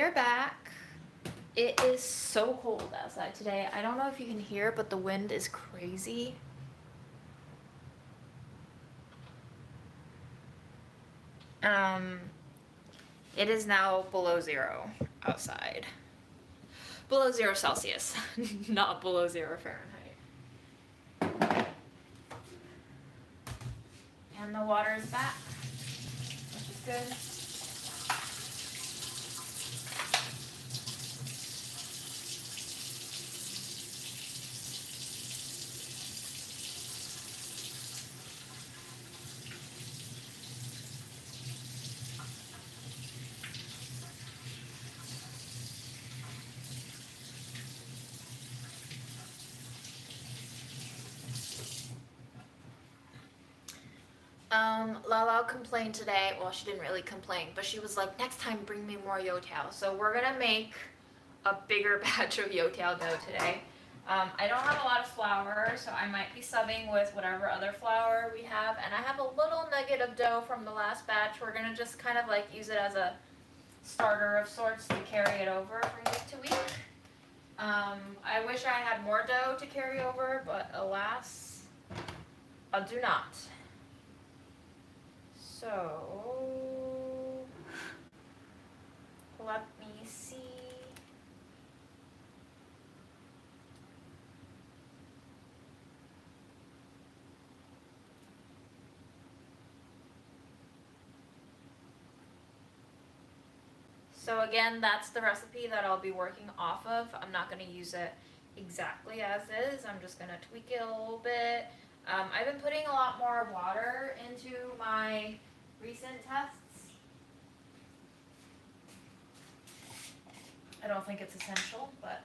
we're back. It is so cold outside today. I don't know if you can hear, but the wind is crazy. It is now below 0 outside. Below 0 Celsius, not below 0 Fahrenheit. And the water is back, which is good. Lala complained today. Well, she didn't really complain, but she was like, next time bring me more youtiao. So we're gonna make a bigger batch of youtiao dough today. I don't have a lot of flour, so I might be subbing with whatever other flour we have. And I have a little nugget of dough from the last batch. We're gonna just kind of like use it as a starter of sorts to carry it over from week to week. I wish I had more dough to carry over, but alas, I do not. So, let me see. So again, that's the recipe that I'll be working off of. I'm not going to use it exactly as is. I'm just going to tweak it a little bit. I've been putting a lot more water into my recent tests. I don't think it's essential, but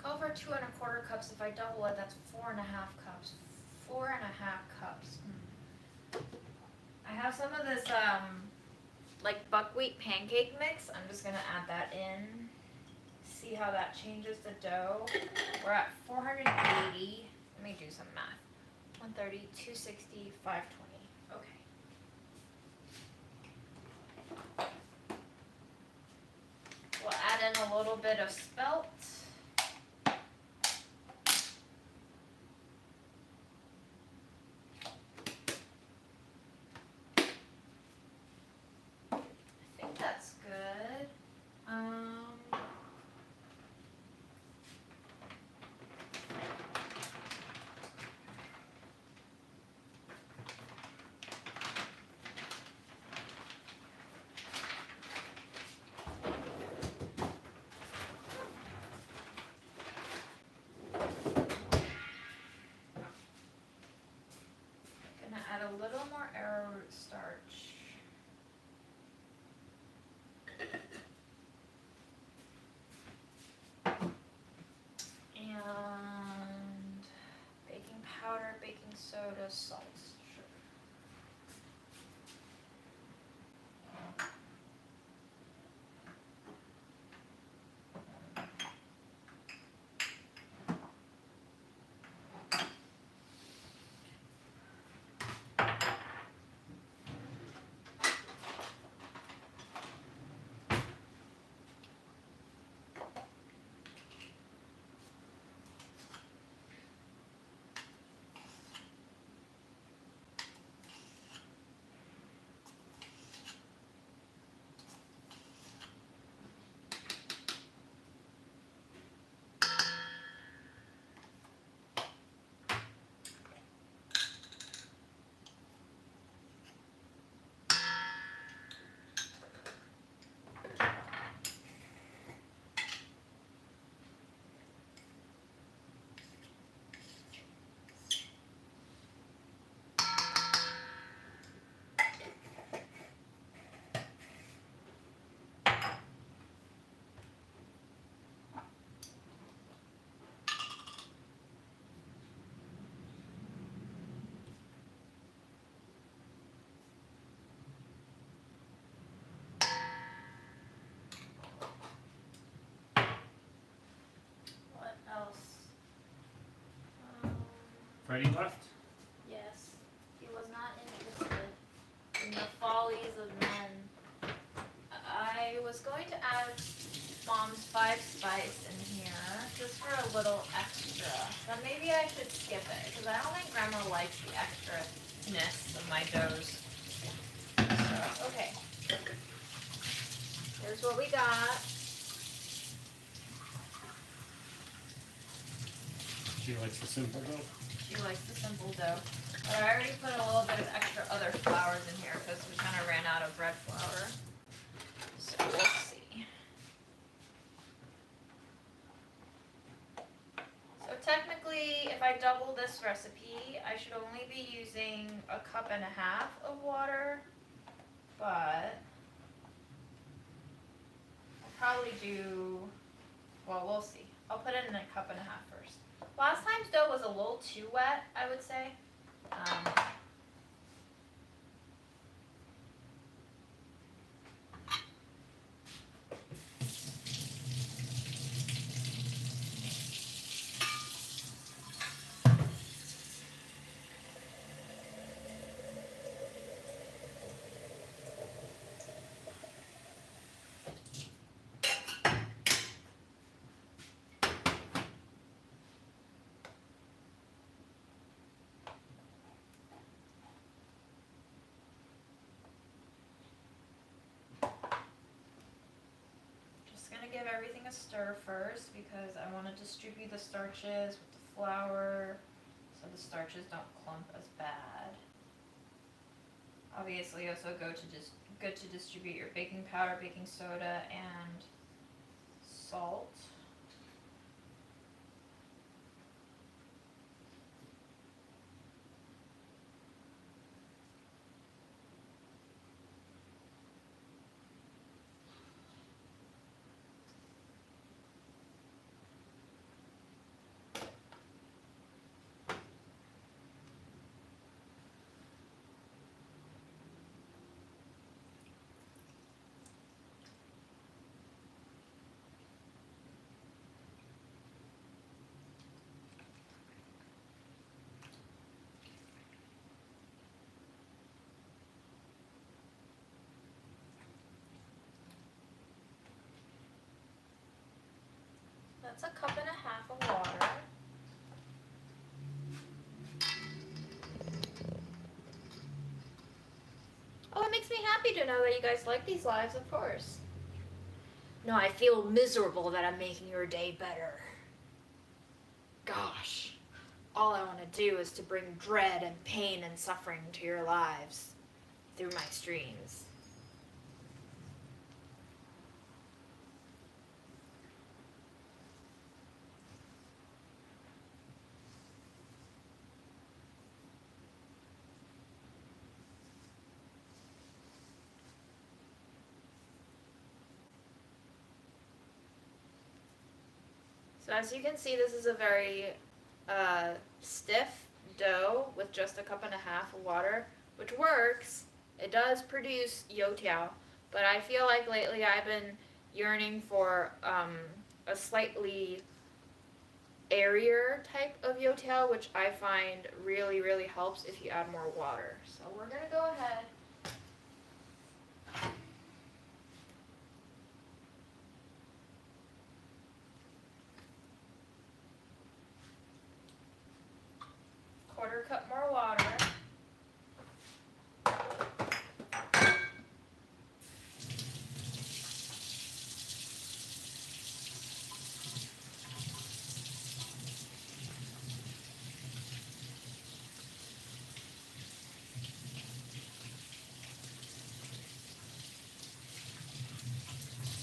over 2¼ cups. If I double it, that's 4½ cups. 4½ cups. I have some of this like buckwheat pancake mix. I'm just gonna add that in. See how that changes the dough. We're at 480. Let me do some math. 130, 260, 520. Okay. We'll add in a little bit of spelt. That's good. Gonna add a little more arrowroot starch. And baking powder, baking soda, salt, sugar. Freddie left? Yes. He was not interested in the follies of men. I was going to add Mom's 5 spice in here just for a little extra. But maybe I should skip it because I don't think Grandma likes the extraness of my doughs. So, okay. Here's what we got. She likes the simple dough. She likes the simple dough. But I already put a little bit of extra other flours in here because we kind of ran out of bread flour. So we'll see. So technically, if I double this recipe, I should only be using 1.5 cups of water. But I'll probably do, well, we'll see. I'll put it in 1.5 cups first. Last time's dough was a little too wet, I would say. Give everything a stir first because I want to distribute the starches with the flour so the starches don't clump as bad. Obviously also good to distribute your baking powder, baking soda, and salt. That's 1.5 cups of water. Oh, it makes me happy to know that you guys like these lives, of course. No, I feel miserable that I'm making your day better. Gosh, all I want to do is to bring dread and pain and suffering to your lives through my streams. So as you can see, this is a very stiff dough with just 1.5 cups of water, which works. It does produce youtiao, but I feel like lately I've been yearning for a slightly airier type of youtiao, which I find really, really helps if you add more water. So we're gonna go ahead. Quarter cup more water.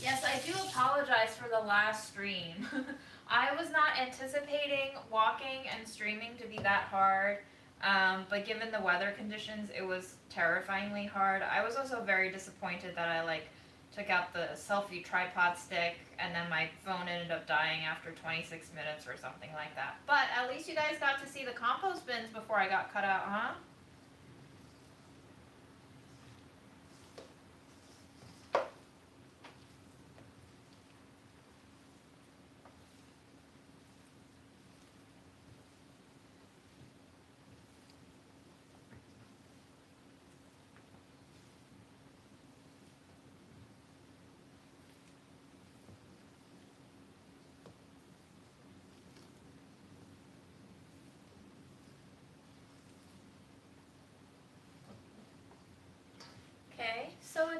Yes, I do apologize for the last stream. I was not anticipating walking and streaming to be that hard, but given the weather conditions, it was terrifyingly hard. I was also very disappointed that I took out the selfie tripod stick and then my phone ended up dying after 26 minutes or something like that. But at least you guys got to see the compost bins before I got cut out, huh?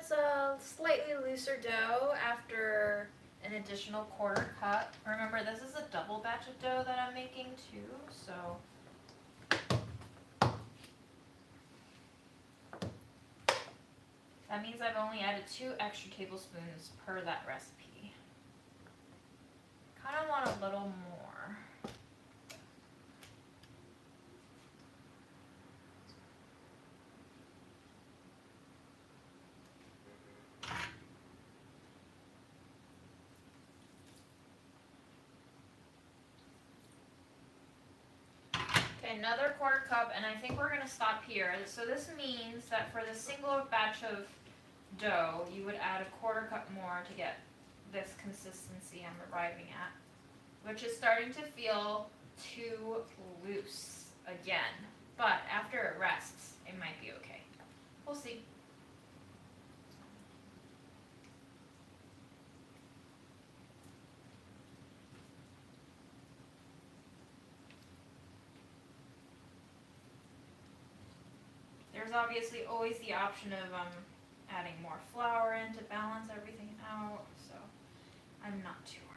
it's a slightly looser dough after an additional quarter cup. Remember, this is a double batch of dough that I'm making too, so. That means I've only added 2 extra tablespoons per that recipe. Kind of want a little more. Okay, another quarter cup, and I think we're going to stop here. So this means that for the single batch of dough, you would add a quarter cup more to get this consistency I'm arriving at, which is starting to feel too loose again. But after it rests, it might be okay. We'll see. There's obviously always the option of adding more flour in to balance everything out, so I'm not too worried.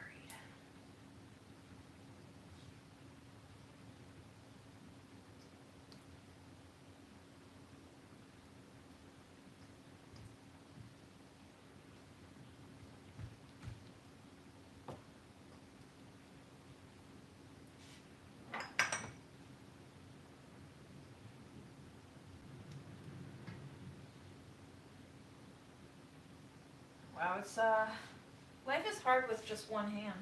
Wow, it's life is hard with just one hand.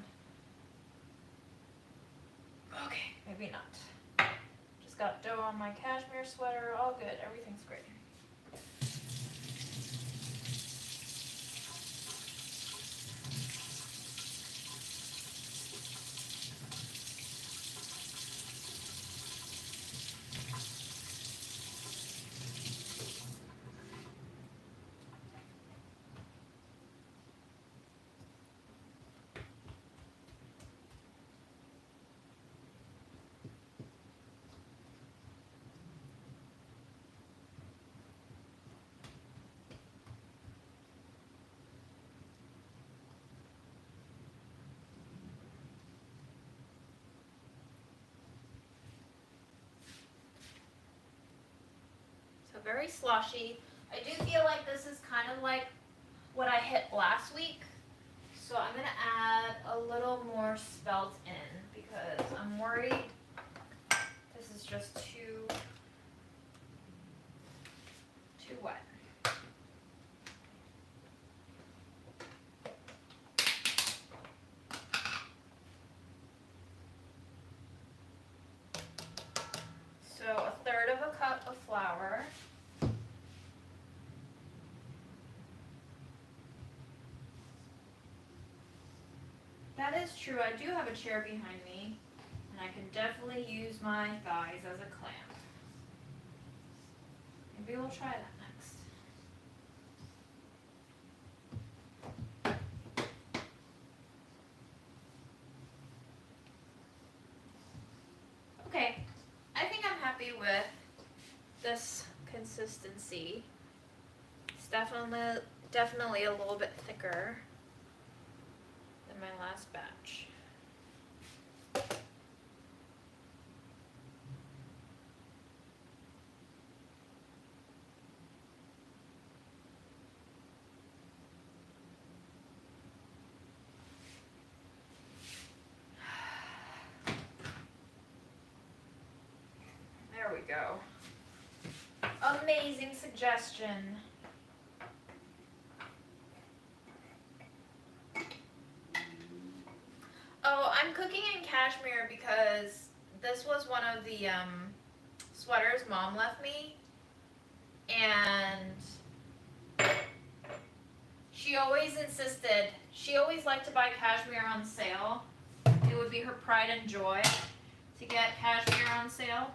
Okay, maybe not. Just got dough on my cashmere sweater, all good, everything's great. Very sloshy. I do feel like this is kind of like what I hit last week. So I'm going to add a little more spelt in because I'm worried this is just too wet. So 1/3 of a cup of flour. That is true, I do have a chair behind me, and I can definitely use my thighs as a clamp. Maybe we'll try that next. Okay, I think I'm happy with this consistency. It's definitely a little bit thicker than my last batch. There we go. Amazing suggestion. Oh, I'm cooking in cashmere because this was one of the sweaters Mom left me, and she always insisted, she always liked to buy cashmere on sale. It would be her pride and joy to get cashmere on sale.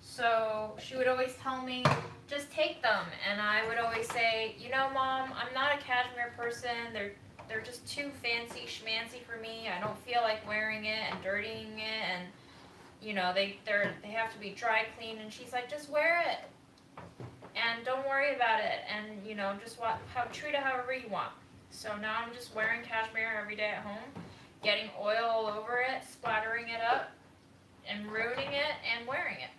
So she would always tell me, just take them. And I would always say, you know, Mom, I'm not a cashmere person. They're just too fancy schmancy for me. I don't feel like wearing it and dirtying it, and you know, they have to be dry clean. And she's like, just wear it. and don't worry about it, and you know, just treat it however you want. So now I'm just wearing cashmere every day at home, getting oil all over it, splattering it up, and ruining it, and wearing it.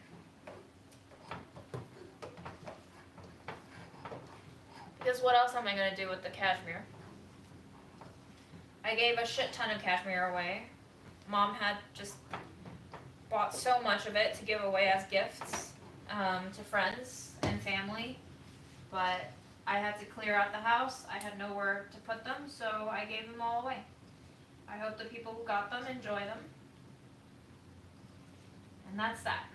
Because what else am I going to do with the cashmere? I gave a shit ton of cashmere away. Mom had just bought so much of it to give away as gifts to friends and family. But I had to clear out the house. I had nowhere to put them, so I gave them all away. I hope the people who got them enjoy them. And that's that.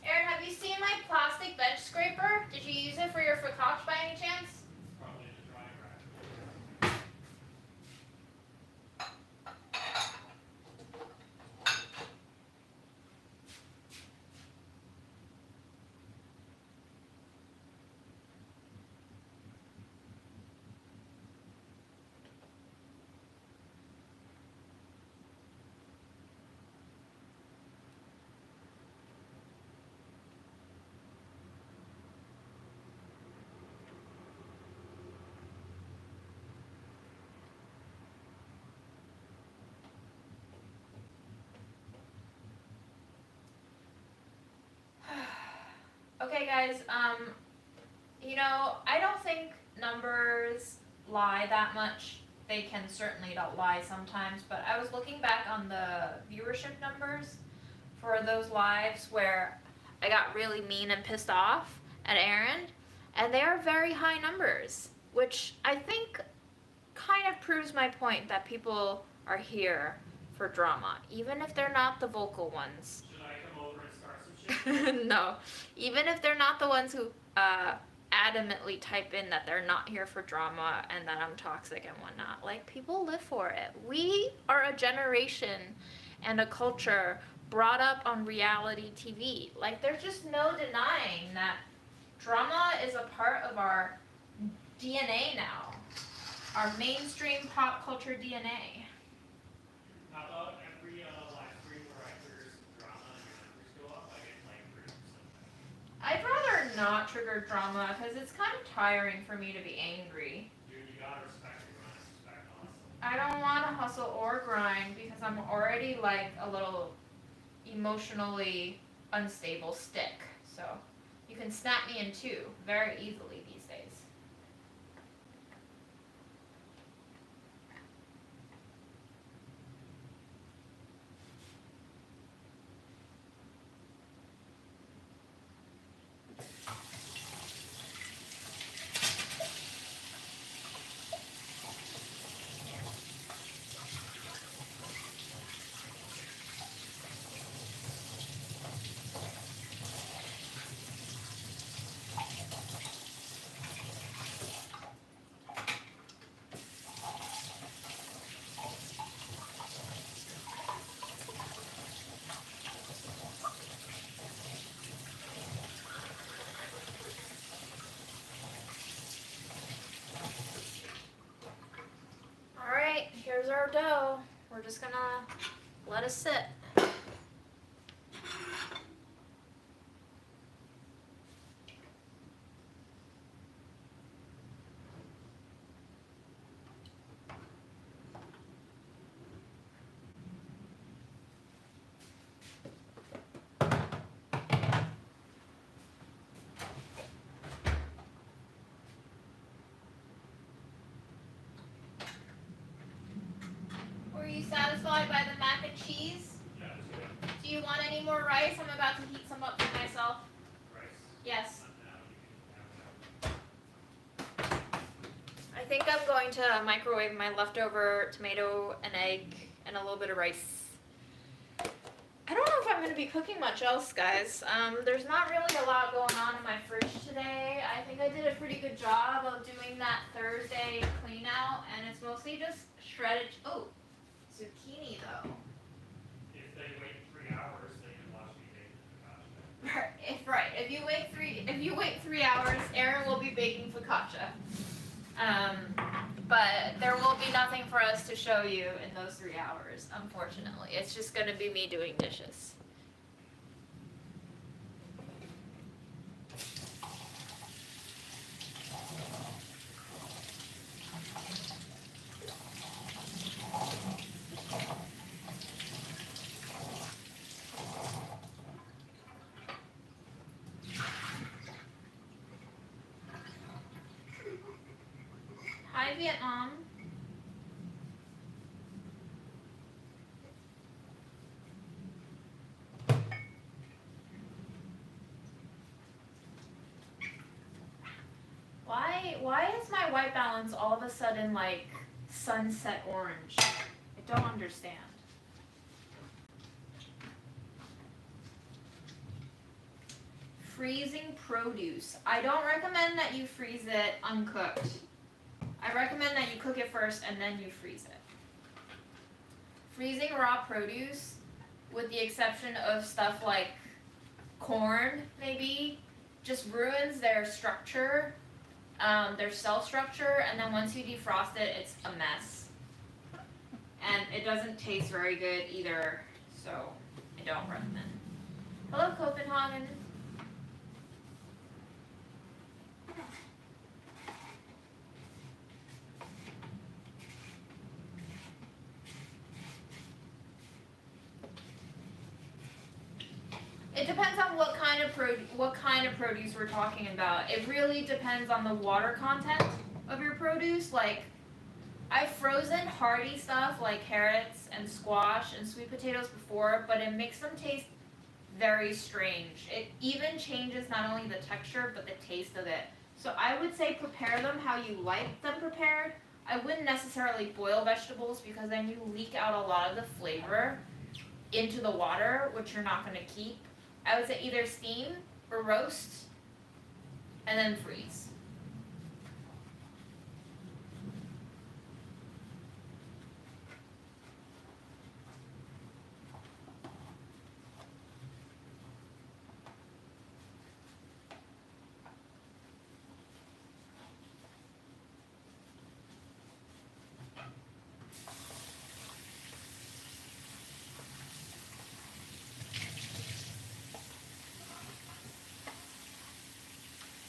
Aaron, have you seen my plastic bench scraper? Did you use it for your focaccia by any chance? Probably in the drying rack. Okay, guys, you know, I don't think numbers lie that much. They can certainly lie sometimes, but I was looking back on the viewership numbers for those lives where I got really mean and pissed off at Aaron, and they are very high numbers, which I think kind of proves my point that people are here for drama, even if they're not the vocal ones. Should I come over and start some shit? No, even if they're not the ones who adamantly type in that they're not here for drama and that I'm toxic and whatnot. Like, people live for it. We are a generation and a culture brought up on reality TV. Like, there's just no denying that drama is a part of our DNA now, our mainstream pop culture DNA. How about every live stream where I trigger some drama and your numbers go up, I get like 30%. I'd rather not trigger drama because it's kind of tiring for me to be angry. Dude, you gotta respect the grind, respect the hustle. I don't want to hustle or grind because I'm already like a little emotionally unstable stick. So you can snap me in two very easily these days. Alright, here's our dough. We're just gonna let it sit. Were you satisfied by the mac and cheese? Yeah, it's good. Do you want any more rice? I'm about to heat some up for myself. Rice. Yes. Now you can have that. I think I'm going to microwave my leftover tomato and egg and a little bit of rice. I don't know if I'm I'm gonna be cooking much else, guys. There's not really a lot going on in my fridge today. I think I did a pretty good job of doing that Thursday clean out, and it's mostly just shredded, oh, zucchini though. If they wait 3 hours, they can watch me bake focaccia. If you wait 3 hours, Erin will be baking focaccia. But there will be nothing for us to show you in those 3 hours, unfortunately. It's just gonna be me doing dishes. Hi, Vietnam. Why is my white balance all of a sudden like sunset orange? I don't understand. Freezing produce. I don't recommend that you freeze it uncooked. I recommend that you cook it first and then you freeze it. Freezing raw produce, with the exception of stuff like corn, maybe, just ruins their structure, their cell structure, and then once you defrost it, it's a mess. And it doesn't taste very good either, so I don't recommend. Hello, Copenhagen. It depends on what kind of produce we're talking about. It really depends on the water content of your produce. Like, I've frozen hearty stuff like carrots and squash and sweet potatoes before, but it makes them taste very strange. It even changes not only the texture but the taste of it. So I would say prepare them how you like them prepared. I wouldn't necessarily boil vegetables because then you leak out a lot of the flavor into the water, which you're not going to keep. I would say either steam or roast and then freeze.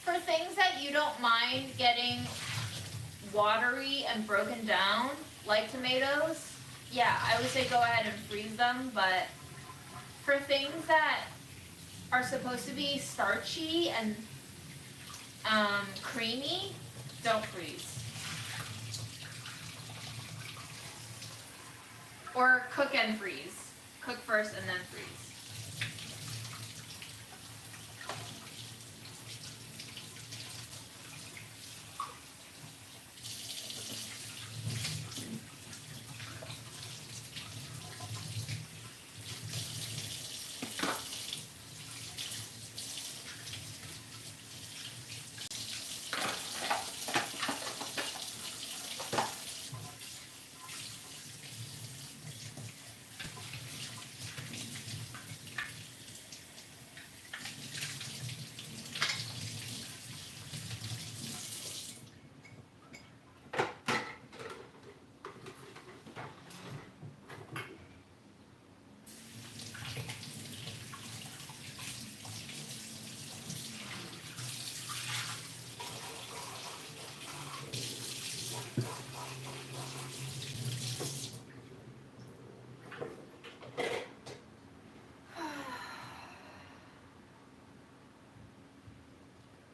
For things that you don't mind getting watery and broken down, like tomatoes, yeah, I would say go ahead and freeze them, but for things that are supposed to be starchy and creamy, don't freeze. Or cook and freeze. Cook first and then freeze.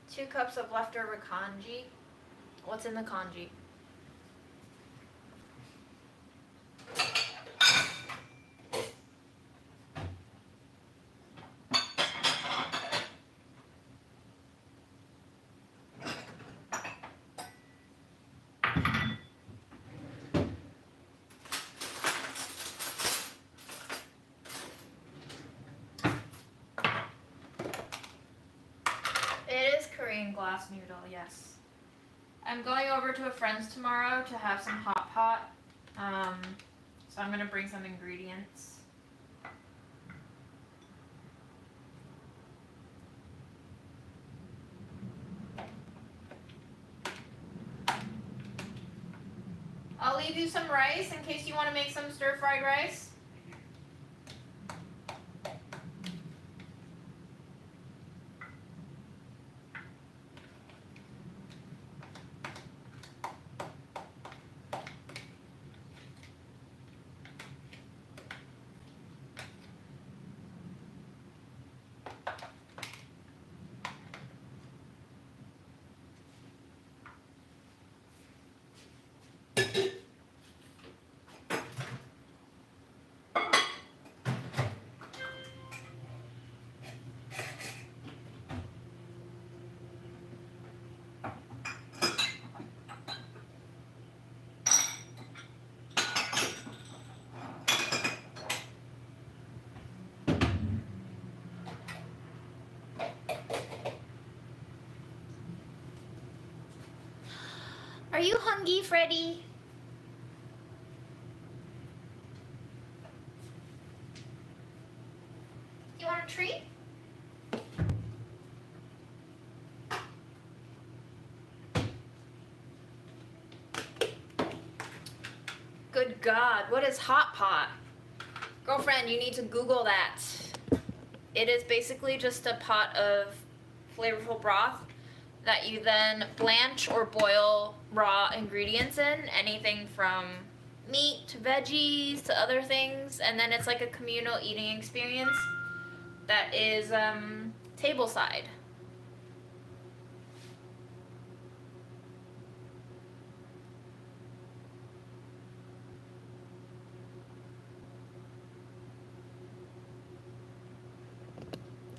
Two cups of leftover congee. What's in the congee? glass noodle, yes. I'm going over to a friend's tomorrow to have some hot pot. So I'm gonna bring some ingredients. I'll leave you some rice in case you want to make some stir-fried rice. Are you hungry, Freddy? You want a treat? Good God, what is hot pot? Girlfriend, you need to Google that. It is basically just a pot of flavorful broth that you then blanch or boil raw ingredients in, anything from meat to veggies to other things, and then it's like a communal eating experience that is tableside.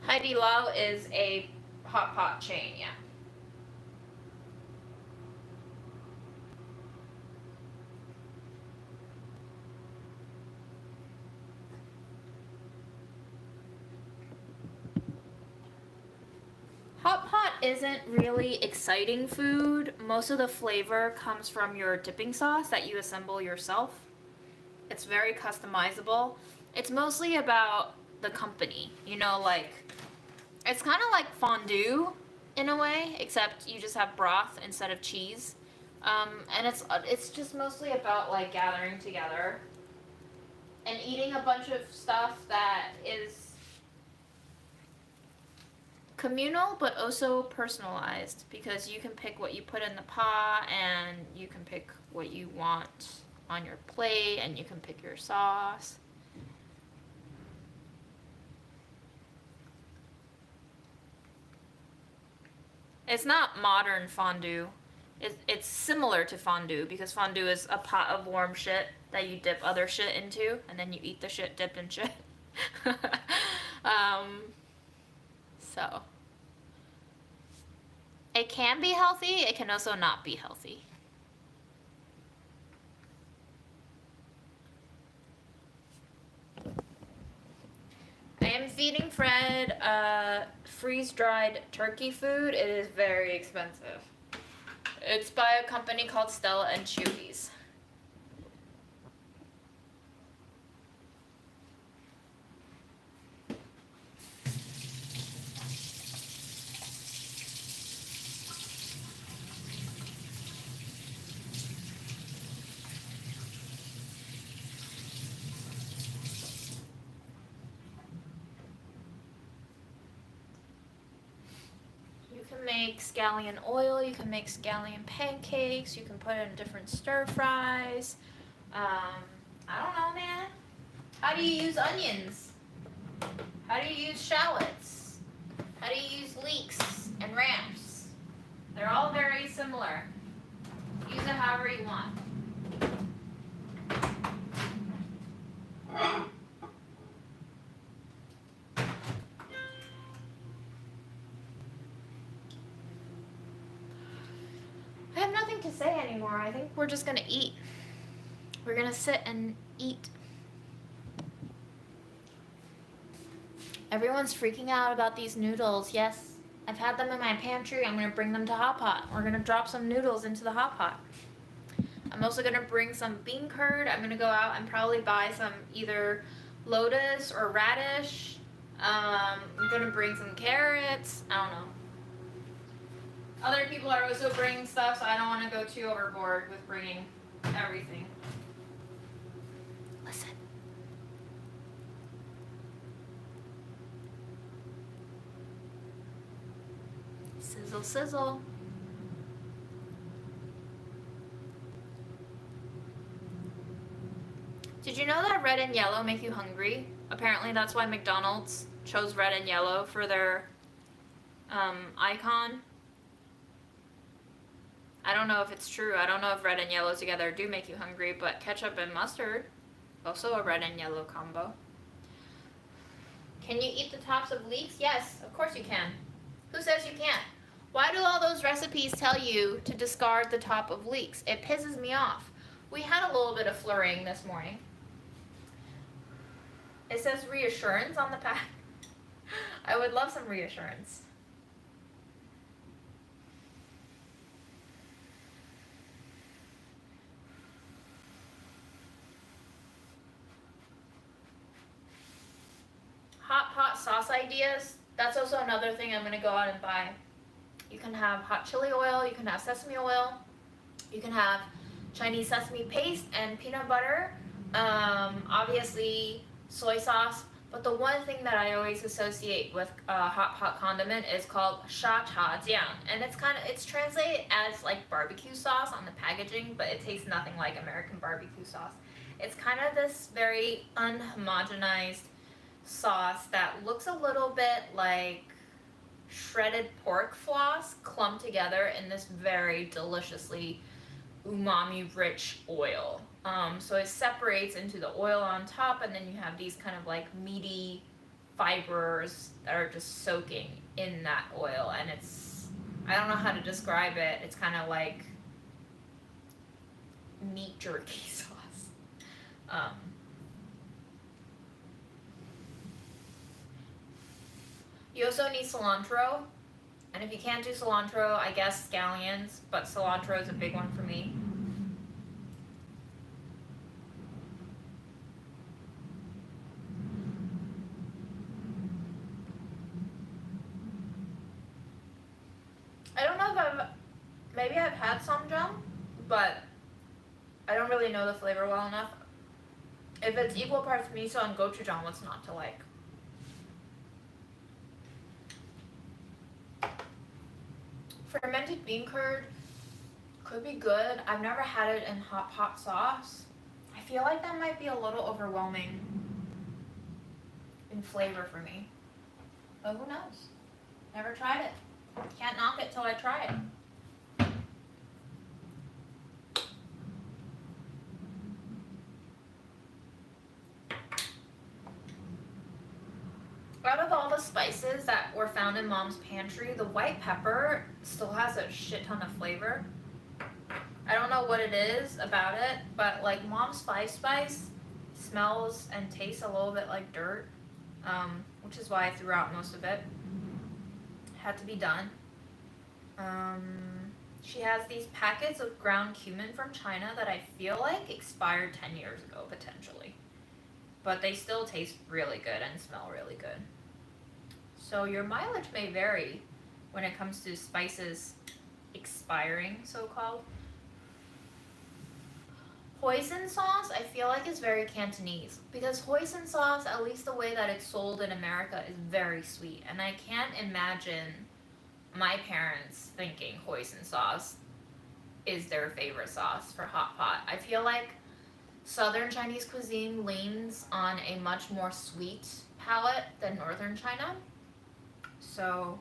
Haidilao is a hot pot chain, yeah. Hot pot isn't really exciting food. Most of the flavor comes from your dipping sauce that you assemble yourself. It's very customizable. It's mostly about the company, you know, like it's kind of like fondue in a way, except you just have broth instead of cheese. And it's just mostly about like gathering together and eating a bunch of stuff that is communal but also personalized, because you can pick what you put in the pot and you can pick what you want on your plate and you can pick your sauce. It's not modern fondue. It's similar to fondue because fondue is a pot of warm shit that you dip other shit into and then you eat the shit dipped in shit. So it can be healthy, it can also not be healthy. I am feeding Fred freeze-dried turkey food. It is very expensive. It's by a company called Stella and Chewy's. You can make scallion oil, you can make scallion pancakes, you can put in different stir fries. I don't know, man. How do you use onions? How do you use shallots? How do you use leeks and ramps? They're all very similar. Use it however you want. I have nothing to say anymore. I think we're just gonna eat. We're gonna sit and eat. Everyone's freaking out about these noodles. Yes, I've had them in my pantry. I'm gonna bring them to Hot Pot. We're gonna drop some noodles into the Hot Pot. I'm also gonna bring some bean curd. I'm gonna go out and probably buy some either lotus or radish. I'm gonna bring some carrots. I don't know. Other people are also bringing stuff, so I don't want to go too overboard with bringing everything. Listen. Sizzle, sizzle. Did you know that red and yellow make you hungry? Apparently that's why McDonald's chose red and yellow for their icon. I don't know if it's true. I don't know if red and yellow together do make you hungry, but ketchup and mustard, also a red and yellow combo. Can you eat the tops of leeks? Yes, of course you can. Who says you can't? Why do all those recipes tell you to discard the top of leeks? It pisses me off. We had a little bit of flurrying this morning. It says reassurance on the pack. I would love some reassurance. Hot pot sauce ideas. That's also another thing I'm gonna go out and buy. You can have hot chili oil, you can have sesame oil, you can have Chinese sesame paste and peanut butter, obviously soy sauce, but the one thing that I always associate with hot pot condiment is called sha cha jiang, and it's translated as like barbecue sauce on the packaging, but it tastes nothing like American barbecue sauce. It's kind of this very unhomogenized sauce that looks a little bit like shredded pork floss clumped together in this very deliciously umami rich oil. So it separates into the oil on top, and then you have these kind of like meaty fibers that are just soaking in that oil, and I don't know how to describe it. It's kind of like meat jerky sauce. You also need cilantro, and if you can't do cilantro, I guess scallions, but cilantro is a big one for me. I don't know if maybe I've had samjang, but I don't really know the flavor well enough. If it's equal parts miso and gochujang, what's not to like? Fermented bean curd could be good. I've never had it in hot pot sauce. I feel like that might be a little overwhelming in flavor for me. But who knows? Never tried it. Can't knock it till I try it. Out of all the spices that were found in Mom's pantry, the white pepper still has a shit ton of flavor. I don't know what it is about it, but like Mom's five spice smells and tastes a little bit like dirt, which is why I threw out most of it. Had to be done. She has these packets of ground cumin from China that I feel like expired 10 years ago, potentially. But they still taste really good and smell really good. So your mileage may vary when it comes to spices expiring, so-called. Hoisin sauce, I feel like is very Cantonese, because hoisin sauce, at least the way that it's sold in America, is very sweet, and I can't imagine my parents thinking hoisin sauce is their favorite sauce for hot pot. I feel like Southern Chinese cuisine leans on a much more sweet palate than Northern China. So,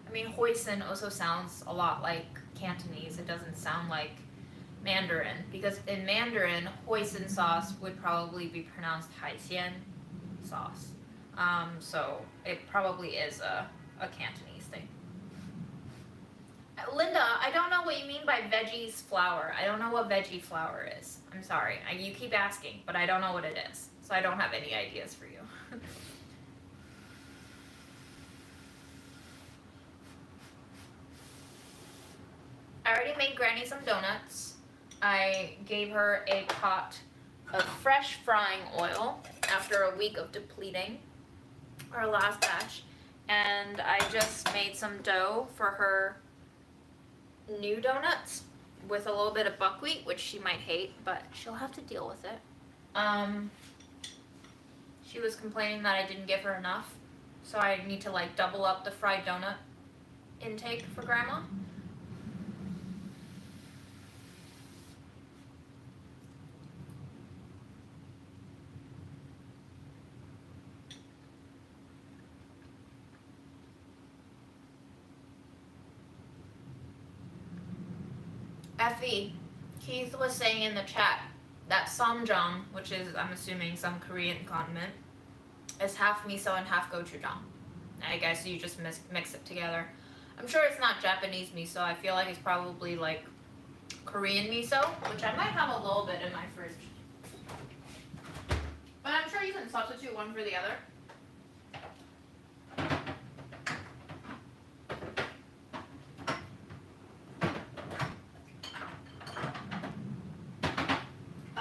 I mean, hoisin also sounds a lot like Cantonese. It doesn't sound like Mandarin, because in Mandarin, hoisin sauce would probably be pronounced haixian sauce. So it probably is a Cantonese thing. Linda, I don't know what you mean by veggies flour. I don't know what veggie flour is. I'm sorry. You keep asking, but I don't know what it is. So I don't have any ideas for you. I already made Granny some donuts. I gave her a pot of fresh frying oil after a week of depleting our last batch. And I just made some dough for her new donuts with a little bit of buckwheat, which she might hate, but she'll have to deal with it. She was complaining that I didn't give her enough, so I need to like double up the fried donut intake for Grandma. Effie, Keith was saying in the chat that samjang, which is, I'm assuming, some Korean condiment, is half miso and half gochujang. I guess you just mix it together. I'm sure it's not Japanese miso. I feel like it's probably like Korean miso, which I might have a little bit in my fridge. But I'm sure you can substitute one for the other.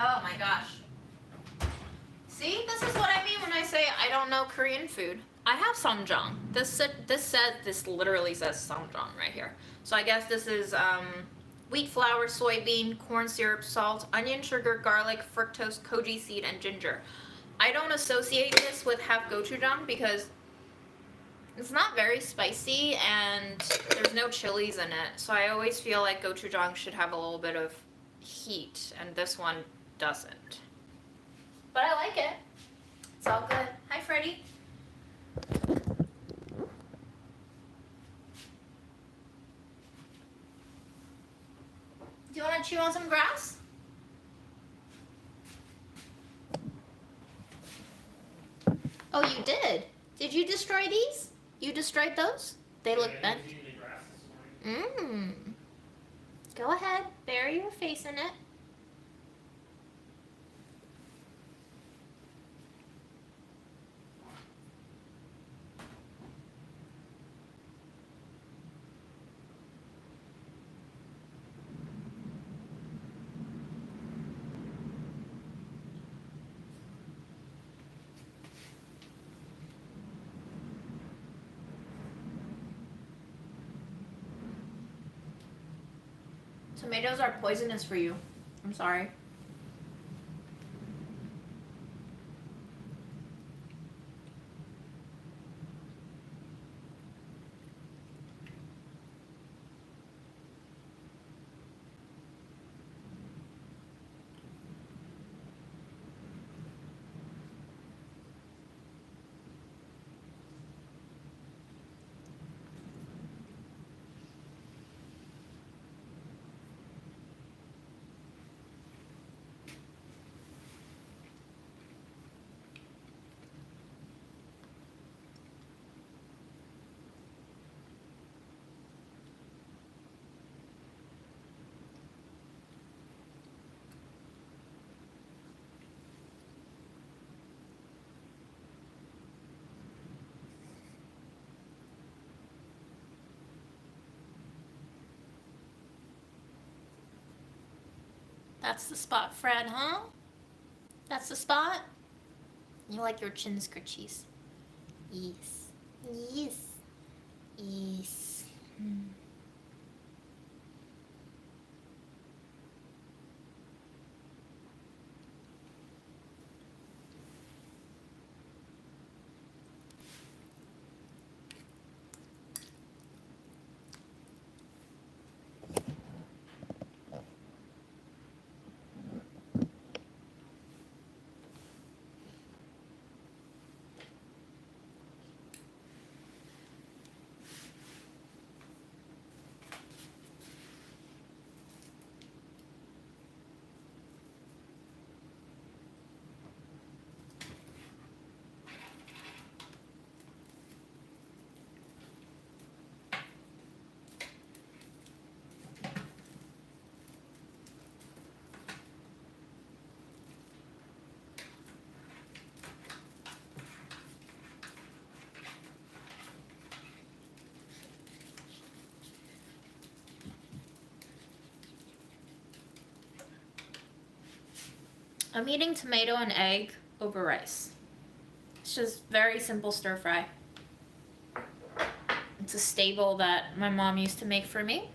Oh my gosh. See, this is what I mean when I say I don't know Korean food. I have samjang. This literally says samjang right here. So I guess this is wheat flour, soybean, corn syrup, salt, onion, sugar, garlic, fructose, koji seed, and ginger. I don't associate this with half gochujang because it's not very spicy and there's no chilies in it. So I always feel like gochujang should have a little bit of heat, and this one doesn't. But I like it. It's all good. Hi, Freddie. Do you want to chew on some grass? Oh, you did? Did you destroy these? You destroyed those? They look bent. Go ahead. Bury your face in it. Tomatoes are poisonous for you. I'm sorry. That's the spot, Fred, huh? That's the spot? You like your chin scritchies? Yes. Yes. Yes. I'm eating tomato and egg over rice. It's just very simple stir fry. It's a staple that my mom used to make for me.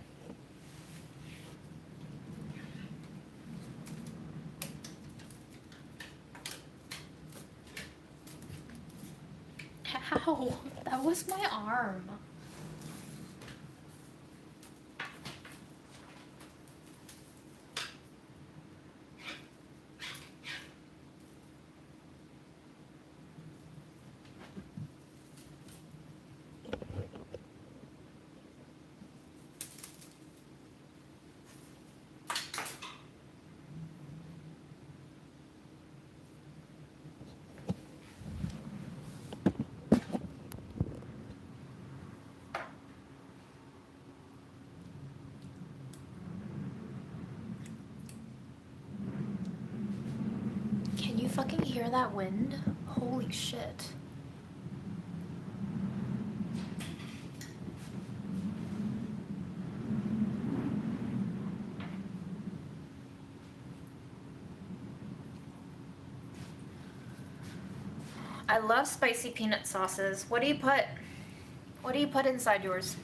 Ow, that was my arm. Can you fucking hear that wind? Holy shit. I love spicy peanut sauces. What do you put inside yours?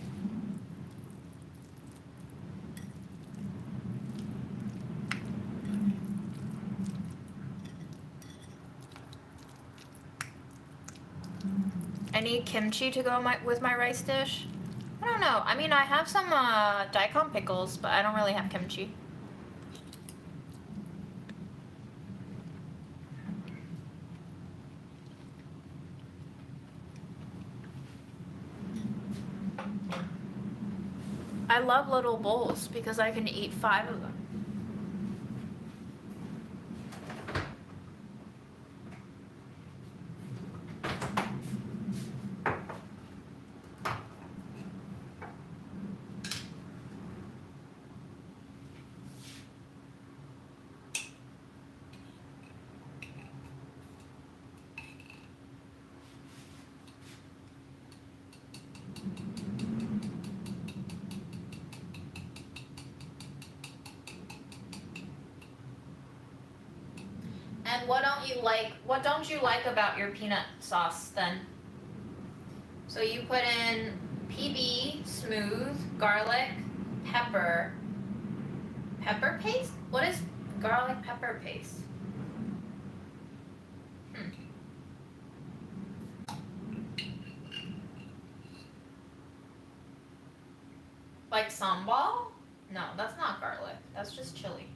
Any kimchi to go with my rice dish? I don't know. I mean, I have some daikon pickles, but I don't really have kimchi. I love little bowls because I can eat 5 of them. And what don't you like about your peanut sauce then? So you put in PB, smooth, garlic, pepper paste? What is garlic pepper paste? Like sambal? No, that's not garlic. That's just chili.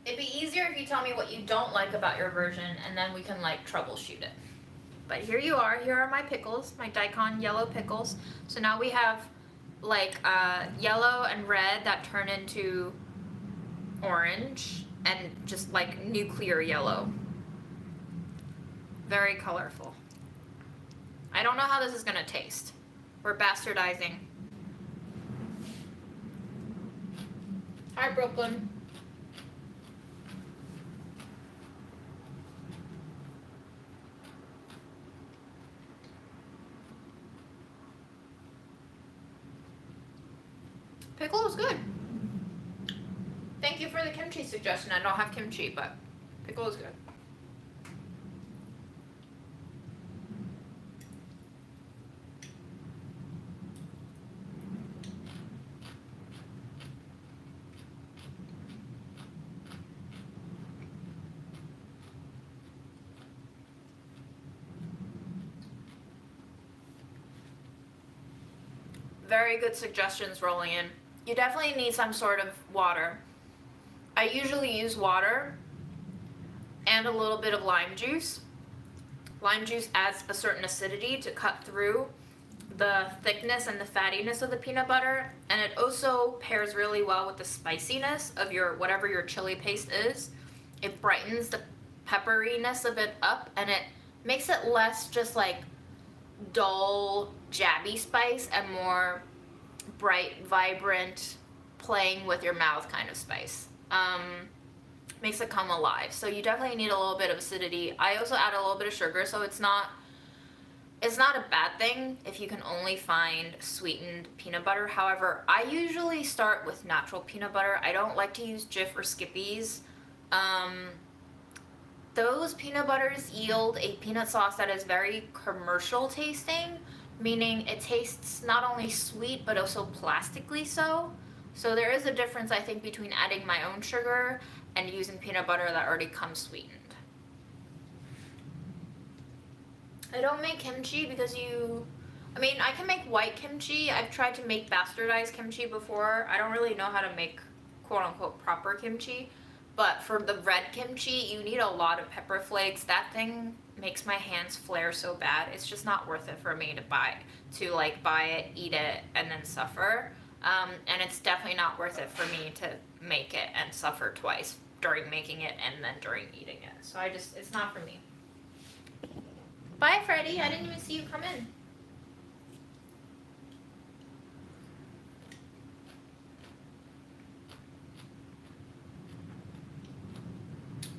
It'd be easier if you tell me what you don't like about your version, and then we can like troubleshoot it. But here you are. Here are my pickles, my daikon yellow pickles. So now we have like yellow and red that turn into orange, and just like nuclear yellow. Very colorful. I don't know how this is gonna taste. We're bastardizing. Hi, Brooklyn. Pickle is good. Thank you for the kimchi suggestion. I don't have kimchi, but pickle is good. Very good suggestions rolling in. You definitely need some sort of water. I usually use water and a little bit of lime juice. Lime juice adds a certain acidity to cut through the thickness and the fattiness of the peanut butter, and it also pairs really well with the spiciness of your whatever your chili paste is. It brightens the pepperiness of it up, and it makes it less just like dull, jabby spice and more bright, vibrant, playing with your mouth kind of spice. Makes it come alive. So you definitely need a little bit of acidity. I also add a little bit of sugar, so it's not It's not a bad thing if you can only find sweetened peanut butter. However, I usually start with natural peanut butter. I don't like to use Jif or Skippy's. Those peanut butters yield a peanut sauce that is very commercial tasting, meaning it tastes not only sweet but also plastically so. So there is a difference, I think, between adding my own sugar and using peanut butter that already comes sweetened. I don't make kimchi because I mean, I can make white kimchi. I've tried to make bastardized kimchi before. I don't really know how to make quote unquote proper kimchi. But for the red kimchi, you need a lot of pepper flakes. That thing makes my hands flare so bad. It's just not worth it for me to buy it, eat it, and then suffer. And it's definitely not worth it for me to make it and suffer twice during making it and then during eating it. So it's not for me. Bye, Freddie. I didn't even see you come in.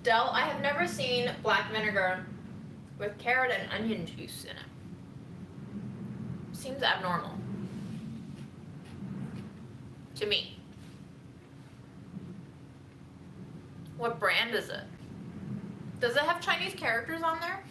Del, I have never seen black vinegar with carrot and onion juice in it. Seems abnormal. To me. What brand is it? Does it have Chinese characters on there?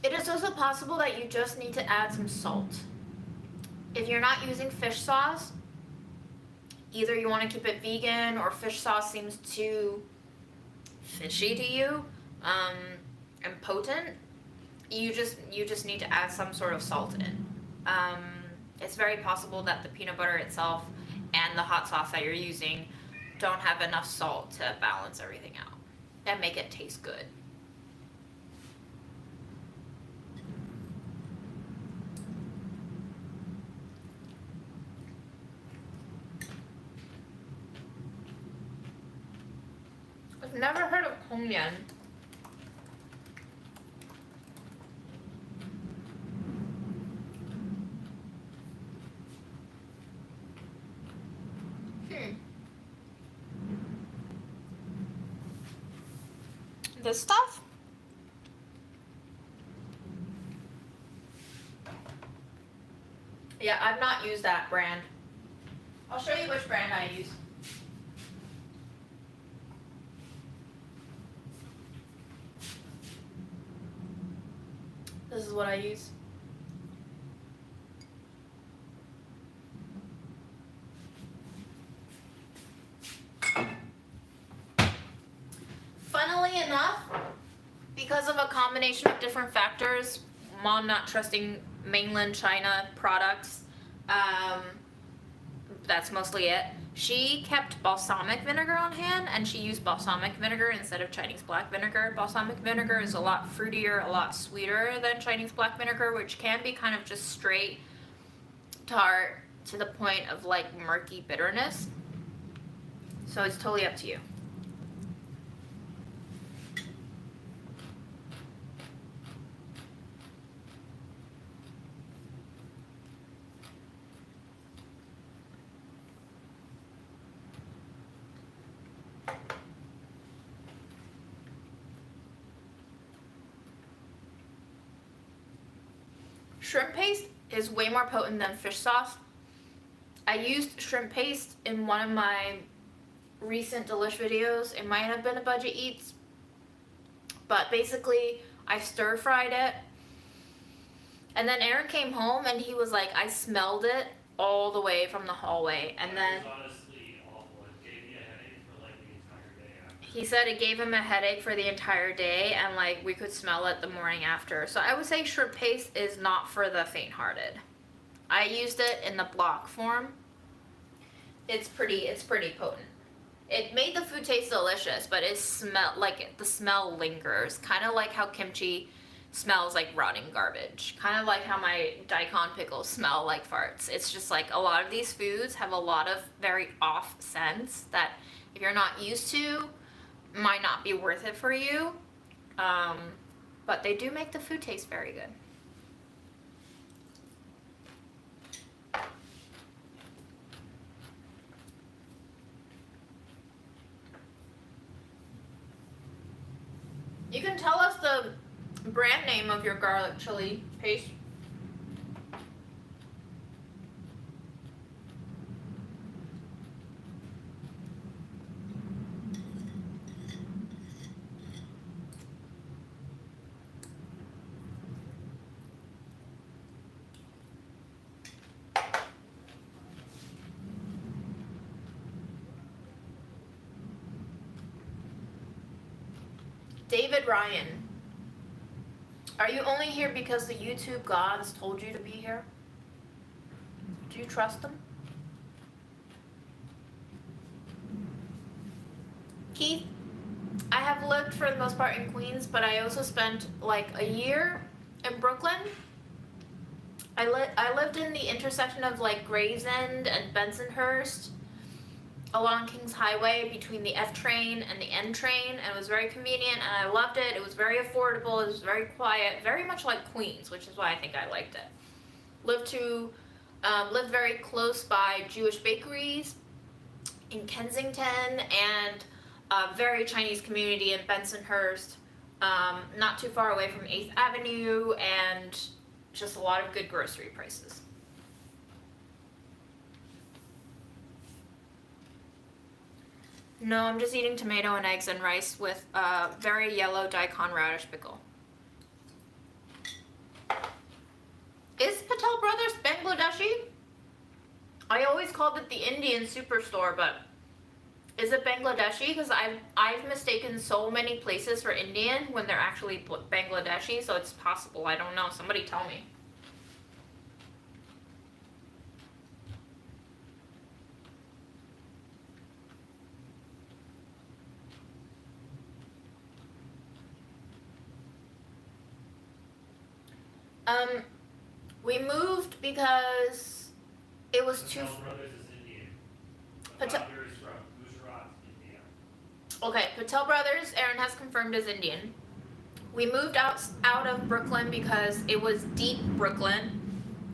It is also possible that you just need to add some salt. If you're not using fish sauce, either you want to keep it vegan or fish sauce seems too fishy to you and potent, you just need to add some sort of salt in. It's very possible that the peanut butter itself and the hot sauce that you're using don't have enough salt to balance everything out and make it taste good. I've never heard of Hongyan. This stuff? Yeah, I've not used that brand. I'll show you which brand I use. This is what I use. Funnily enough, because of a combination of different factors, Mom not trusting mainland China products, that's mostly it. She kept balsamic vinegar on hand, and she used balsamic vinegar instead of Chinese black vinegar. Balsamic vinegar is a lot fruitier, a lot sweeter than Chinese black vinegar, which can be kind of just straight tart to the point of like murky bitterness. So it's totally up to you. Shrimp paste is way more potent than fish sauce. I used shrimp paste in one of my recent delish videos. It might have been a Budget Eats, but basically I stir fried it, and then Aaron came home and he was like, I smelled it all the way from the hallway, and then Honestly, awful. It gave me a headache for like the entire day after. he said it gave him a headache for the entire day, and like we could smell it the morning after. So I would say shrimp paste is not for the faint-hearted. I used it in the block form. It's pretty potent. It made the food taste delicious, but the smell lingers, kind of like how kimchi smells like rotting garbage. Kind of like how my daikon pickles smell like farts. It's just like a lot of these foods have a lot of very off scents that if you're not used to, might not be worth it for you. But they do make the food taste very good. You can tell us the brand name of your garlic chili paste. David Ryan, are you only here because the YouTube gods told you to be here? Do you trust them? Keith, I have lived for the most part in Queens, but I also spent like a year in Brooklyn. I lived in the intersection of like Gravesend and Bensonhurst, along Kings Highway between the F train and the N train, and it was very convenient and I loved it. It was very affordable, it was very quiet, very much like Queens, which is why I think I liked it. Lived very close by Jewish bakeries in Kensington and a very Chinese community in Bensonhurst, not too far away from 8th Avenue, and just a lot of good grocery prices. No, I'm just eating tomato and eggs and rice with a very yellow daikon radish pickle. Is Patel Brothers Bangladeshi? I always called it the Indian Superstore, but is it Bangladeshi? Because I've mistaken so many places for Indian when they're actually Bangladeshi, so it's possible. I don't know. Somebody tell me. We moved because it was too. Patel Brothers is Indian. The Patel. founder is from Gujarat, India. Okay, Patel Brothers, Aaron has confirmed is Indian. We moved out of Brooklyn because it was deep Brooklyn.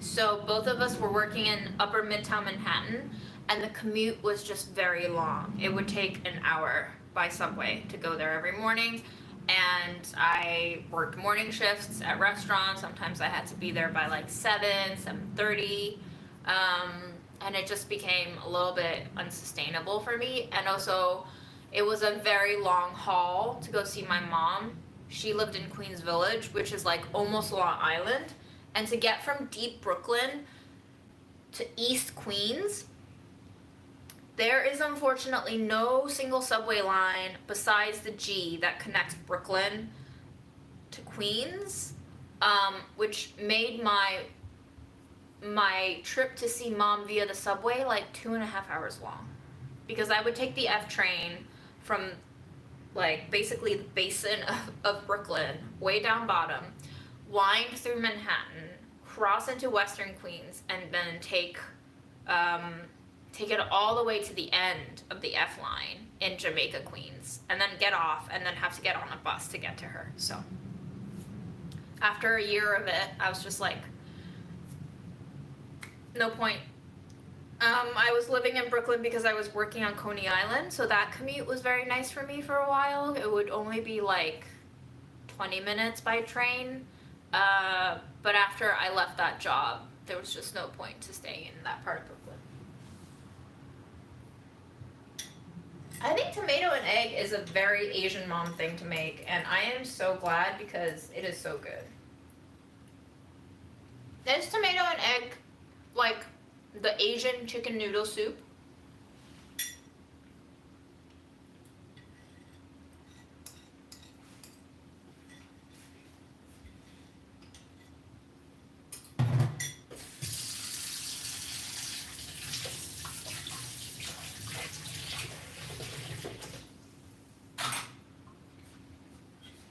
So both of us were working in upper Midtown Manhattan, and the commute was just very long. It would take an hour by subway to go there every morning. And I worked morning shifts at restaurants. Sometimes I had to be there by like 7:30. And it just became a little bit unsustainable for me. And also, it was a very long haul to go see my mom. She lived in Queens Village, which is like almost Long Island. And to get from deep Brooklyn to East Queens, there is unfortunately no single subway line besides the G that connects Brooklyn to Queens, which made my trip to see mom via the subway like 2.5 hours long. Because I would take the F train from like basically the basin of Brooklyn, way down bottom, wind through Manhattan, cross into Western Queens, and then take it all the way to the end of the F line in Jamaica, Queens, and then get off and then have to get on a bus to get to her. So after a year of it, I was just like, no point. I was living in Brooklyn because I was working on Coney Island, so that commute was very nice for me for a while. It would only be like 20 minutes by train, but after I left that job, there was just no point to staying in that part of Brooklyn. I think tomato and egg is a very Asian mom thing to make, and I am so glad because it is so good. Is tomato and egg like the Asian chicken noodle soup?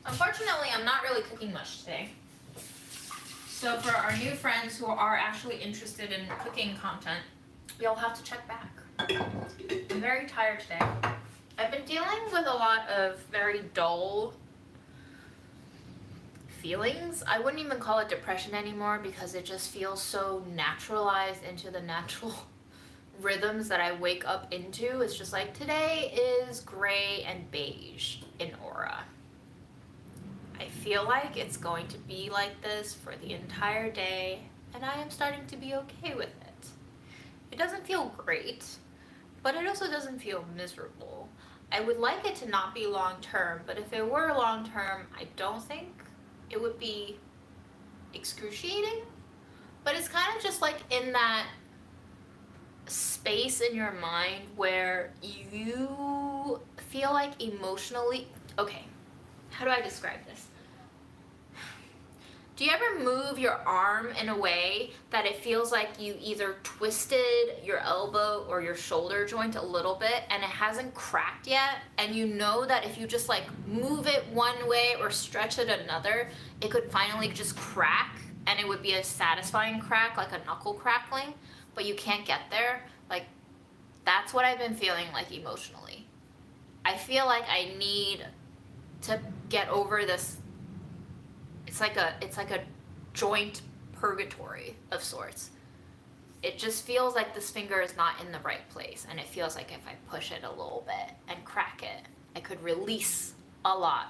Unfortunately, I'm not really cooking much today. So for our new friends who are actually interested in cooking content, you'll have to check back. I'm very tired today. I've been dealing with a lot of very dull feelings. I wouldn't even call it depression anymore because it just feels so naturalized into the natural rhythms that I wake up into. It's just like, today is gray and beige in aura. I feel like it's going to be like this for the entire day, and I am starting to be okay with it. It doesn't feel great, but it also doesn't feel miserable. I would like it to not be long term, but if it were long term, I don't think it would be excruciating. But it's kind of just like in that space in your mind where you feel like emotionally, okay, how do I describe this? Do you ever move your arm in a way that it feels like you either twisted your elbow or your shoulder joint a little bit and it hasn't cracked yet, and you know that if you just like move it one way or stretch it another, it could finally just crack and it would be a satisfying crack, like a knuckle crackling, but you can't get there? Like, that's what I've been feeling like emotionally. I feel like I need to get over this. It's like a joint purgatory of sorts. It just feels like this finger is not in the right place, and it feels like if I push it a little bit and crack it, I could release a lot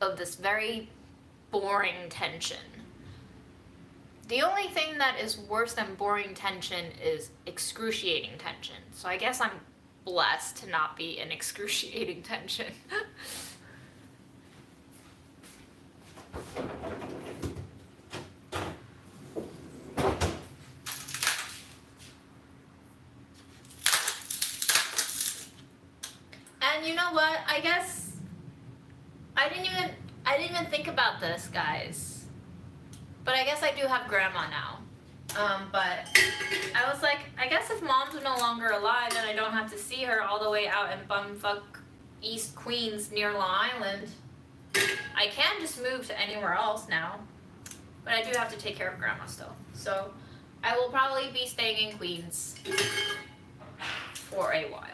of this very boring tension. The only thing that is worse than boring tension is excruciating tension. So I guess I'm blessed to not be in excruciating tension. And you know what? I guess I didn't even think about this, guys. But I guess I do have grandma now. But I was like, I guess if mom's no longer alive and I don't have to see her all the way out in bumfuck East Queens near Long Island, I can just move to anywhere else now. But I do have to take care of grandma still. So I will probably be staying in Queens for a while.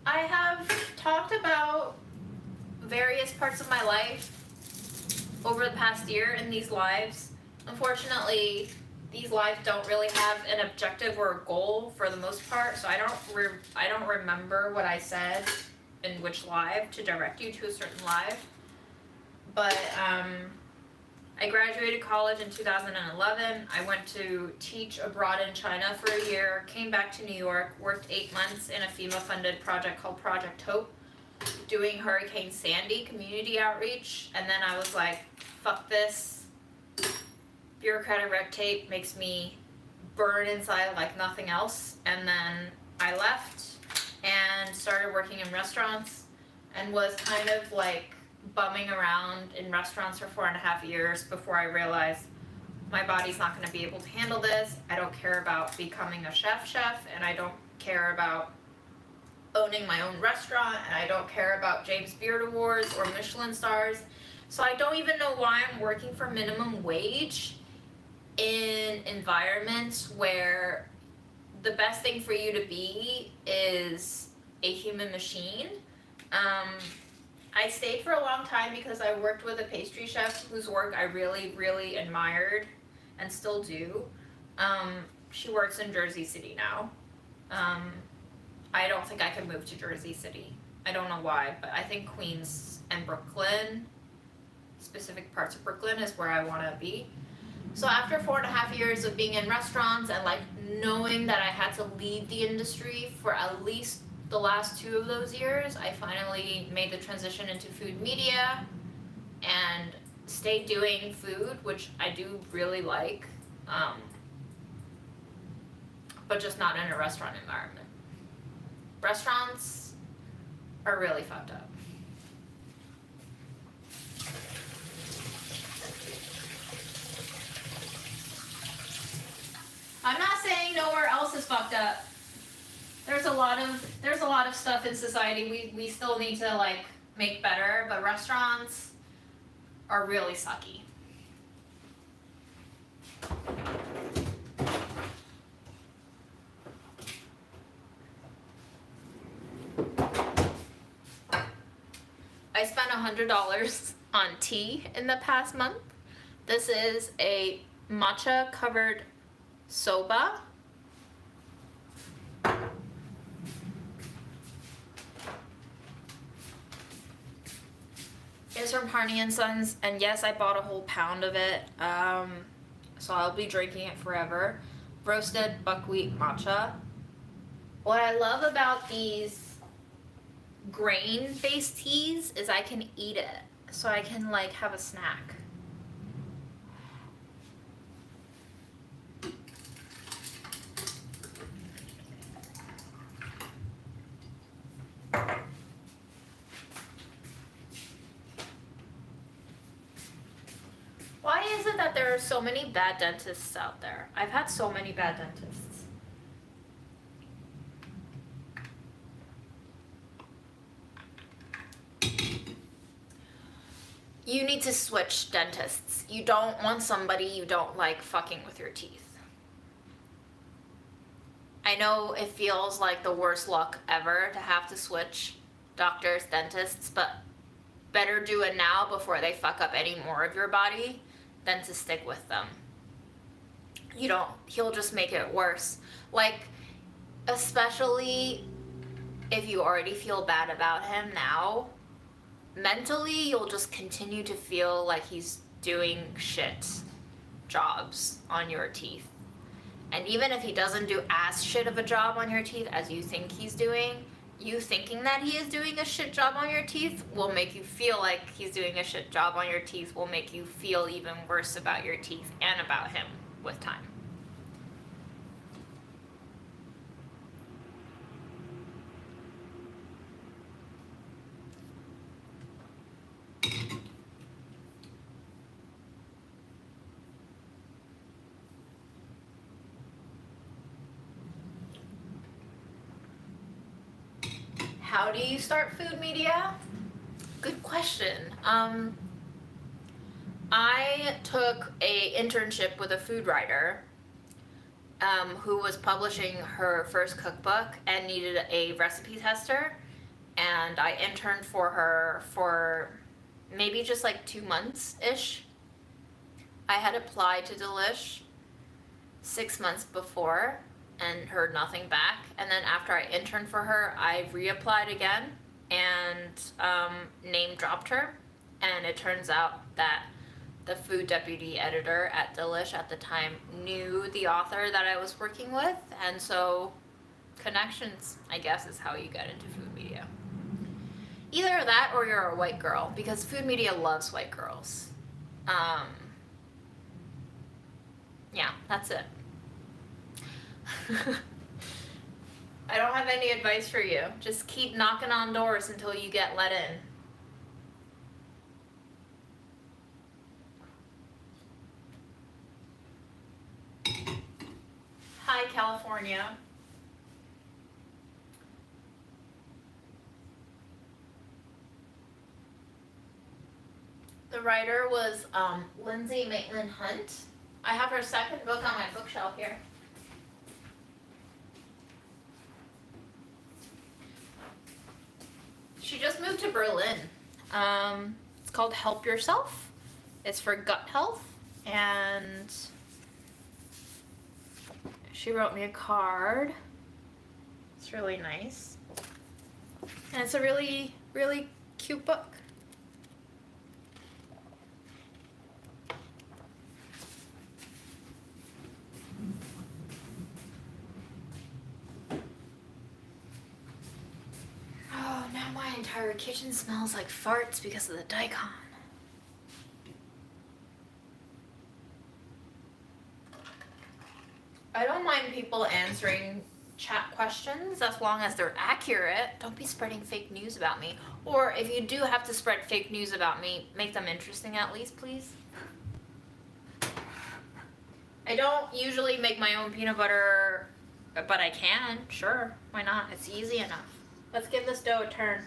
I have talked about various parts of my life over the past year in these lives. Unfortunately, these lives don't really have an objective or a goal for the most part, so I don't remember what I said in which live to direct you to a certain live. But I graduated college in 2011. I went to teach abroad in China for a year, came back to New York, worked 8 months in a FEMA-funded project called Project Hope, doing Hurricane Sandy community outreach, and then I was like, fuck this. Bureaucratic red tape makes me burn inside like nothing else. And then I left and started working in restaurants and was kind of like bumming around in restaurants for 4.5 years before I realized my body's not going to be able to handle this. I don't care about becoming a chef, and I don't care about owning my own restaurant, and I don't care about James Beard Awards or Michelin stars. So I don't even know why I'm working for minimum wage in environments where the best thing for you to be is a human machine. I stayed for a long time because I worked with a pastry chef whose work I really, really admired and still do. She works in Jersey City now. I don't think I could move to Jersey City. I don't know why, but I think Queens and Brooklyn, specific parts of Brooklyn, is where I want to be. So after 4.5 years of being in restaurants and like knowing that I had to leave the industry for at least the last 2 of those years, I finally made the transition into food media and stayed doing food, which I do really like, but just not in a restaurant environment. Restaurants are really fucked up. I'm not saying nowhere else is fucked up. There's a lot of stuff in society we still need to like make better, but restaurants are really sucky. I spent $100 on tea in the past month. This is a matcha covered soba. It's from Harney and Sons, and yes, I bought a whole pound of it. So I'll be drinking it forever. Roasted buckwheat matcha. What I love about these grain-based teas is I can eat it, so I can like have a snack. Why is it that there are so many bad dentists out there? I've had so many bad dentists. You need to switch dentists. You don't want somebody you don't like fucking with your teeth. I know it feels like the worst luck ever to have to switch doctors, dentists, but better do it now before they fuck up any more of your body than to stick with them. He'll just make it worse. Like, especially if you already feel bad about him now, mentally you'll just continue to feel like he's doing shit jobs on your teeth. And even if he doesn't do as shit of a job on your teeth as you think he's doing, you thinking that he is doing a shit job on your teeth will make you feel like he's doing a shit job on your teeth, will make you feel even worse about your teeth and about him with time. How do you start food media? Good question. I took a internship with a food writer who was publishing her first cookbook and needed a recipe tester, and I interned for her for maybe just like 2 months-ish. I had applied to Delish 6 months before and heard nothing back, and then after I interned for her, I reapplied again and name dropped her, and it turns out that the food deputy editor at Delish at the time knew the author that I was working with, and so connections, I guess, is how you get into food media. Either that or you're a white girl, because food media loves white girls. Yeah, that's it. I don't have any advice for you. Just keep knocking on doors until you get let in. Hi, California. The writer was Lindsay Maitland Hunt. I have her second book on my bookshelf here. She just moved to Berlin. It's called Help Yourself. It's for gut health, and she wrote me a card. It's really nice. And it's a really, really cute book. Oh, now my entire kitchen smells like farts because of the daikon. I don't mind people answering chat questions as long as they're accurate. Don't be spreading fake news about me. Or if you do have to spread fake news about me, make them interesting at least, please. I don't usually make my own peanut butter, but I can, sure, why not? It's easy enough. Let's give this dough a turn.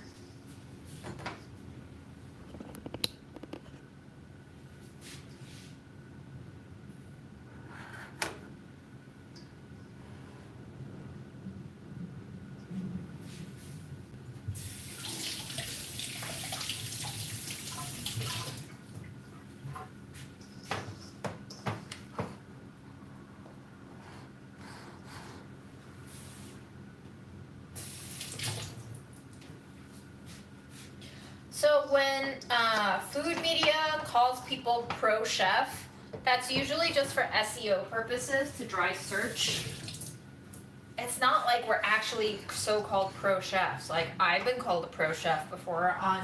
So when food media calls people pro chef, that's usually just for SEO purposes to drive search. It's not like we're actually so-called pro chefs. Like, I've been called a pro chef before on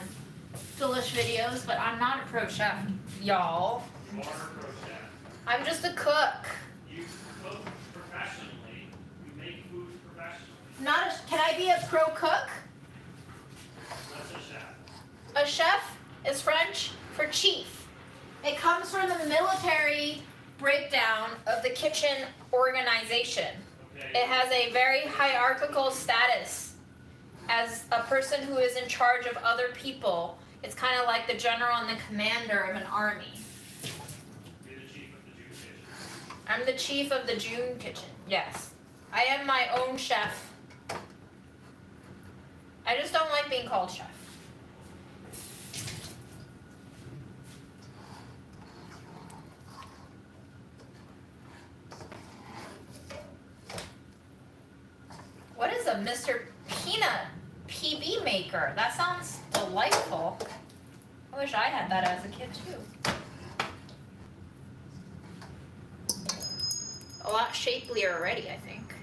Delish videos, but I'm not a pro chef, y'all. You are a pro chef. I'm just a cook. You cook professionally. You make food professionally. Can I be a pro cook? That's a chef. A chef is French for chief. It comes from the military breakdown of the kitchen organization. Okay. It has a very hierarchical status as a person who is in charge of other people. It's kind of like the general and the commander of an army. You're the chief of the Jew kitchen. I'm the chief of the June kitchen, yes. I am my own chef. I just don't like being called chef. What is a Mr. Peanut PB maker? That sounds delightful. I wish I had that as a kid too. A lot shapelier already, I think.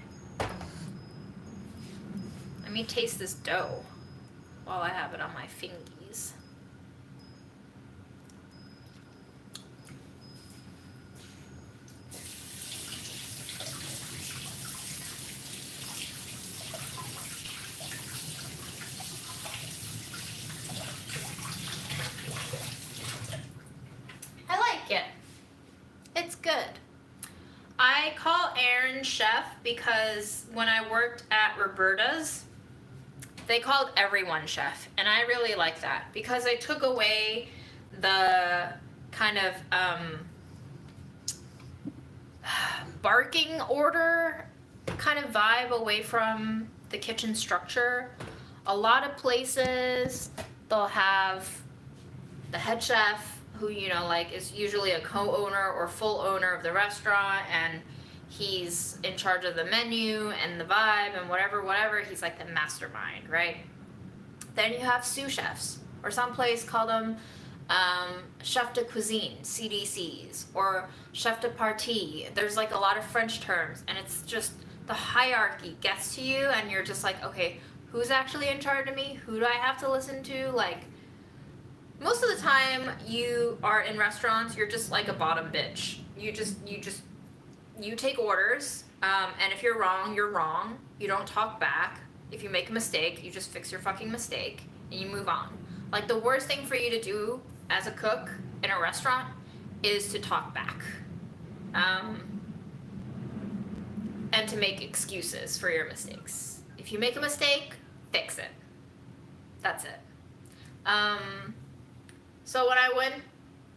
Let me taste this dough while I have it on my fingies. I like it. It's good. I call Aaron chef because when I worked at Roberta's, they called everyone chef, and I really like that because they took away the kind of barking order kind of vibe away from the kitchen structure. A lot of places, they'll have the head chef who, you know, like is usually a co-owner or full owner of the restaurant, and he's in charge of the menu and the vibe and whatever. He's like the mastermind, right? Then you have sous chefs, or some place call them chef de cuisine, CDCs, or chef de partie. There's like a lot of French terms, and it's just the hierarchy gets to you, and you're just like, okay, who's actually in charge of me? Who do I have to listen to? Like, most of the time you are in restaurants, you're just like a bottom bitch. You take orders, and if you're wrong, you're wrong. You don't talk back. If you make a mistake, you just fix your fucking mistake and you move on. Like, the worst thing for you to do as a cook in a restaurant is to talk back. And to make excuses for your mistakes. If you make a mistake, fix it. That's it. So when I went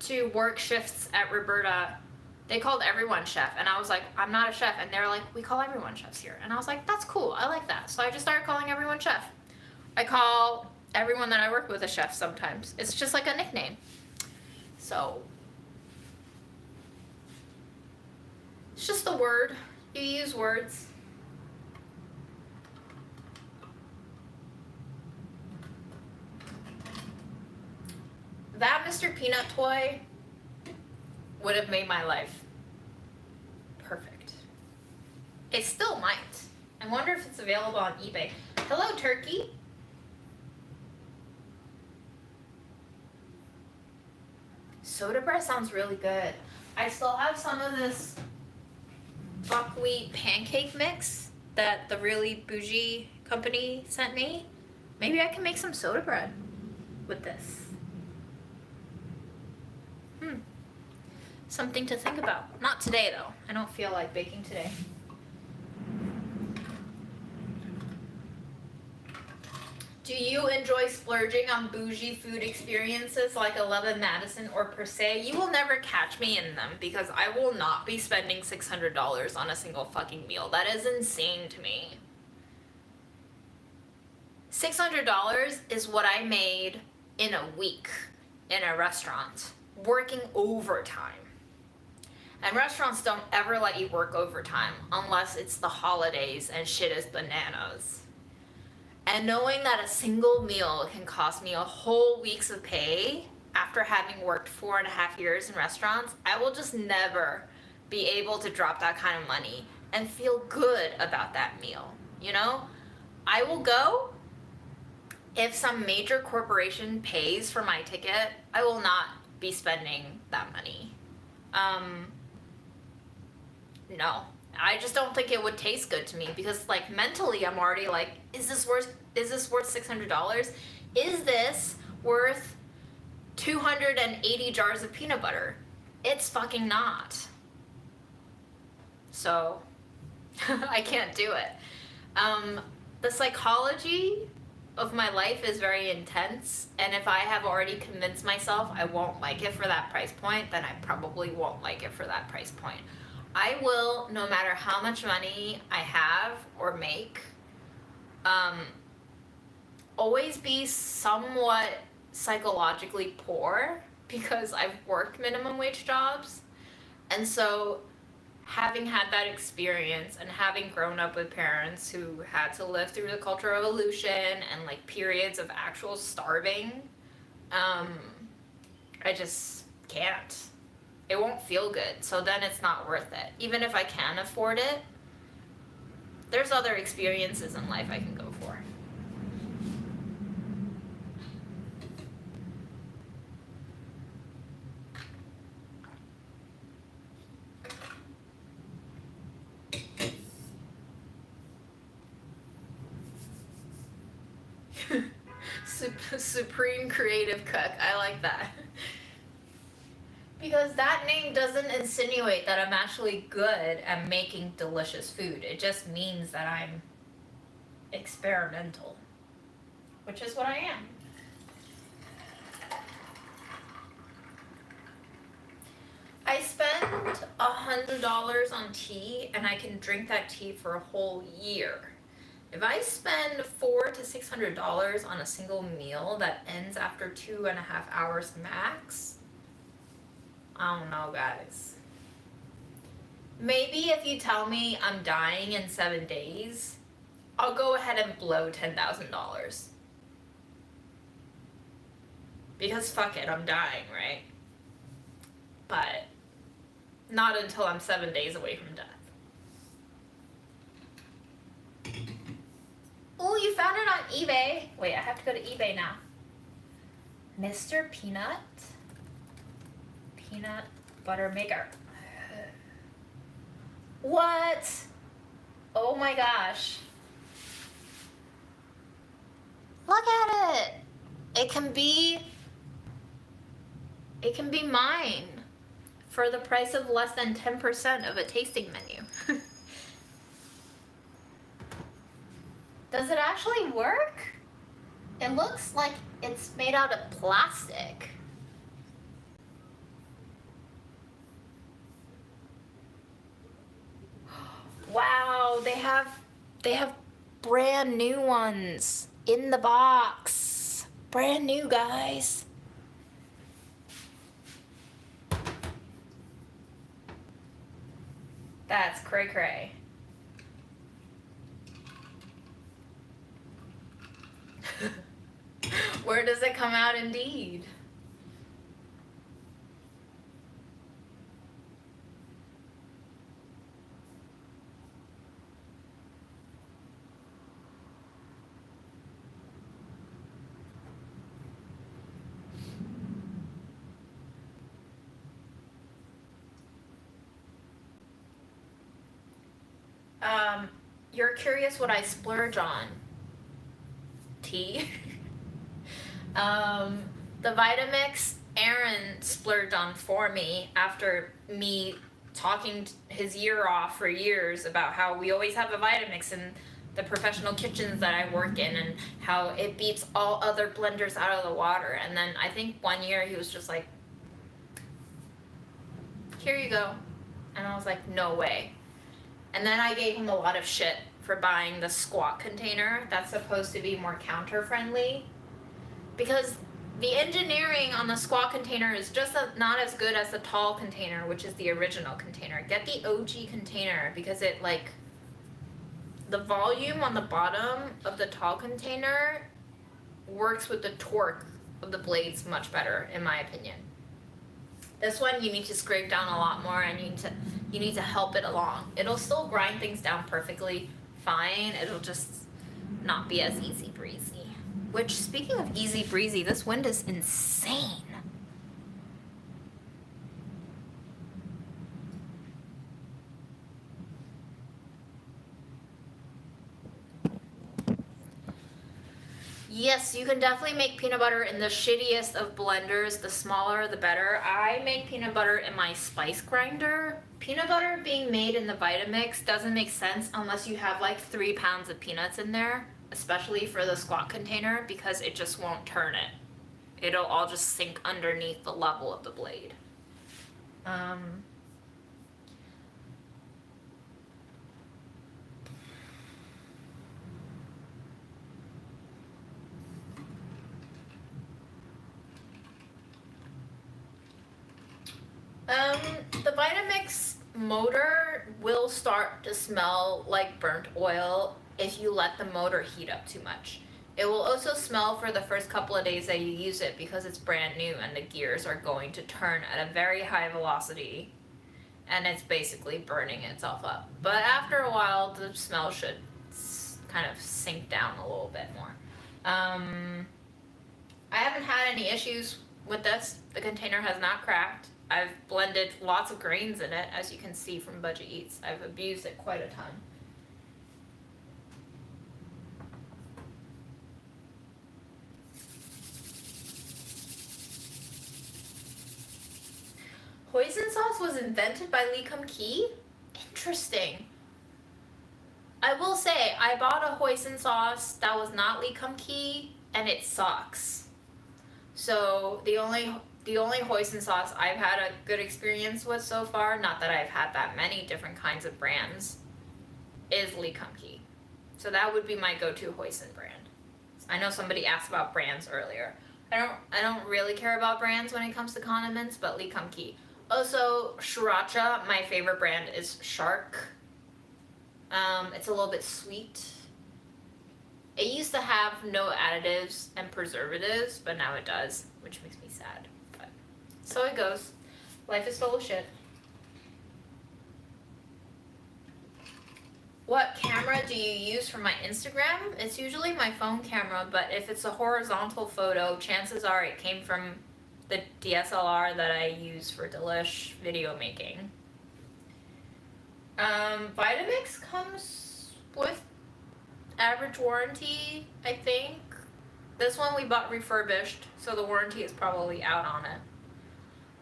to work shifts at Roberta, they called everyone chef, and I was like, I'm not a chef, and they're like, we call everyone chefs here, and I was like, that's cool, I like that. So I just started calling everyone chef. I call everyone that I work with a chef sometimes. It's just like a nickname. So it's just a word. You use words. That Mr. Peanut toy would have made my life perfect. It still might. I wonder if it's available on eBay. Hello, turkey. Soda bread sounds really good. I still have some of this buckwheat pancake mix that the really bougie company sent me. Maybe I can make some soda bread with this. Something to think about. Not today though. I don't feel like baking today. Do you enjoy splurging on bougie food experiences like 11 Madison or Per Se? You will never catch me in them because I will not be spending $600 on a single fucking meal. That is insane to me. $600 is what I made in a week in a restaurant, working overtime. And restaurants don't ever let you work overtime unless it's the holidays and shit is bananas. And knowing that a single meal can cost me a whole week's of pay after having worked 4.5 years in restaurants, I will just never be able to drop that kind of money and feel good about that meal. You know? I will go if some major corporation pays for my ticket. I will not be spending that money. No. I just don't think it would taste good to me because, like, mentally I'm already like, is this worth $600? Is this worth 280 jars of peanut butter? It's fucking not. So I can't do it. The psychology of my life is very intense, and if I have already convinced myself I won't like it for that price point, then I probably won't like it for that price point. I will, no matter how much money I have or make, always be somewhat psychologically poor because I've worked minimum wage jobs. And so having had that experience and having grown up with parents who had to live through the Cultural Revolution and like periods of actual starving, I just can't. It won't feel good, so then it's not worth it. Even if I can afford it, there's other experiences in life I can go for. Supreme creative cook. I like that. Because that name doesn't insinuate that I'm actually good at making delicious food. It just means that I'm experimental, which is what I am. I spend $100 on tea and I can drink that tea for a whole year. If I spend $400 to $600 on a single meal that ends after 2.5 hours max, I don't know, guys. Maybe if you tell me I'm dying in 7 days, I'll go ahead and blow $10,000. Because fuck it, I'm dying, right? But not until I'm 7 days away from death. Oh, you found it on eBay. Wait, I have to go to eBay now. Mr. Peanut butter maker. What? Oh my gosh. Look at it. It can be mine for the price of less than 10% of a tasting menu. Does it actually work? It looks like it's made out of plastic. Wow, they have brand new ones in the box. Brand new, guys. That's cray cray. Where does it come out indeed? You're curious what I splurge on. Tea. The Vitamix Aaron splurged on for me after me talking his ear off for years about how we always have a Vitamix in the professional kitchens that I work in, and how it beats all other blenders out of the water. And then I think one year he was just like, here you go. And I was like, no way. And then I gave him a lot of shit for buying the squat container that's supposed to be more counter friendly, because the engineering on the squat container is just not as good as the tall container, which is the original container. Get the OG container, because it, like, the volume on the bottom of the tall container works with the torque of the blades much better, in my opinion. This one you need to scrape down a lot more, and you need to help it along. It'll still grind things down perfectly fine. It'll just not be as easy breezy. Which, speaking of easy breezy, this wind is insane. Yes, you can definitely make peanut butter in the shittiest of blenders. The smaller, the better. I make peanut butter in my spice grinder. Peanut butter being made in the Vitamix doesn't make sense unless you have like 3 pounds of peanuts in there, especially for the squat container, because it just won't turn it. It'll all just sink underneath the level of the blade. The Vitamix motor will start to smell like burnt oil if you let the motor heat up too much. It will also smell for the first couple of days that you use it, because it's brand new and the gears are going to turn at a very high velocity, and it's basically burning itself up. But after a while, the smell should kind of sink down a little bit more. I haven't had any issues with this. The container has not cracked. I've blended lots of grains in it, as you can see from Budget Eats. I've abused it quite a ton. Hoisin sauce was invented by Lee Kum-kee? Interesting. I will say, I bought a hoisin sauce that was not Lee Kum-kee, and it sucks. So the only hoisin sauce I've had a good experience with so far, not that I've had that many different kinds of brands, is Lee Kum-kee. So that would be my go-to hoisin brand. I know somebody asked about brands earlier. I don't really care about brands when it comes to condiments, but Lee Kum-kee. Also, sriracha, my favorite brand is Shark. It's a little bit sweet. It used to have no additives and preservatives, but now it does, which makes me sad. But so it goes. Life is full of shit. What camera do you use for my Instagram? It's usually my phone camera, but if it's a horizontal photo, chances are it came from the DSLR that I use for Delish video making. Vitamix comes with average warranty, I think. This one we bought refurbished, so the warranty is probably out on it.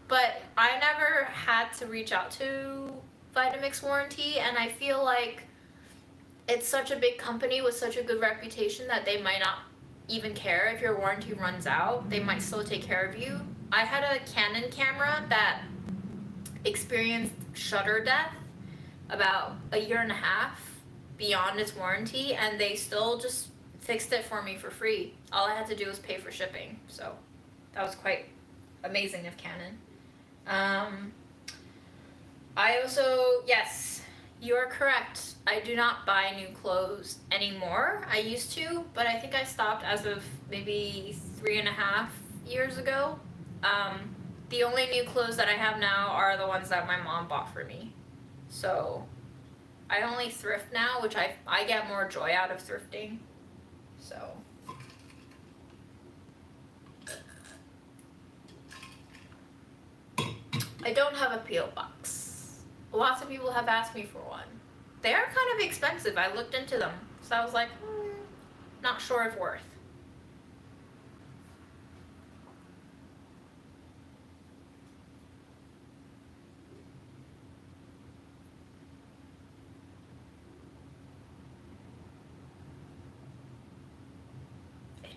But I never had to reach out to Vitamix warranty, and I feel like it's such a big company with such a good reputation that they might not even care if your warranty runs out. They might still take care of you. I had a Canon camera that experienced shutter death about a year and a half beyond its warranty, and they still just fixed it for me for free. All I had to do was pay for shipping, so that was quite amazing of Canon. I also, yes, you are correct. I do not buy new clothes anymore. I used to, but I think I stopped as of maybe 3.5 years ago. The only new clothes that I have now are the ones that my mom bought for me. So I only thrift now, which I get more joy out of thrifting. So I don't have a P.O. box. Lots of people have asked me for one. They are kind of expensive. I looked into them, so I was like, not sure if worth.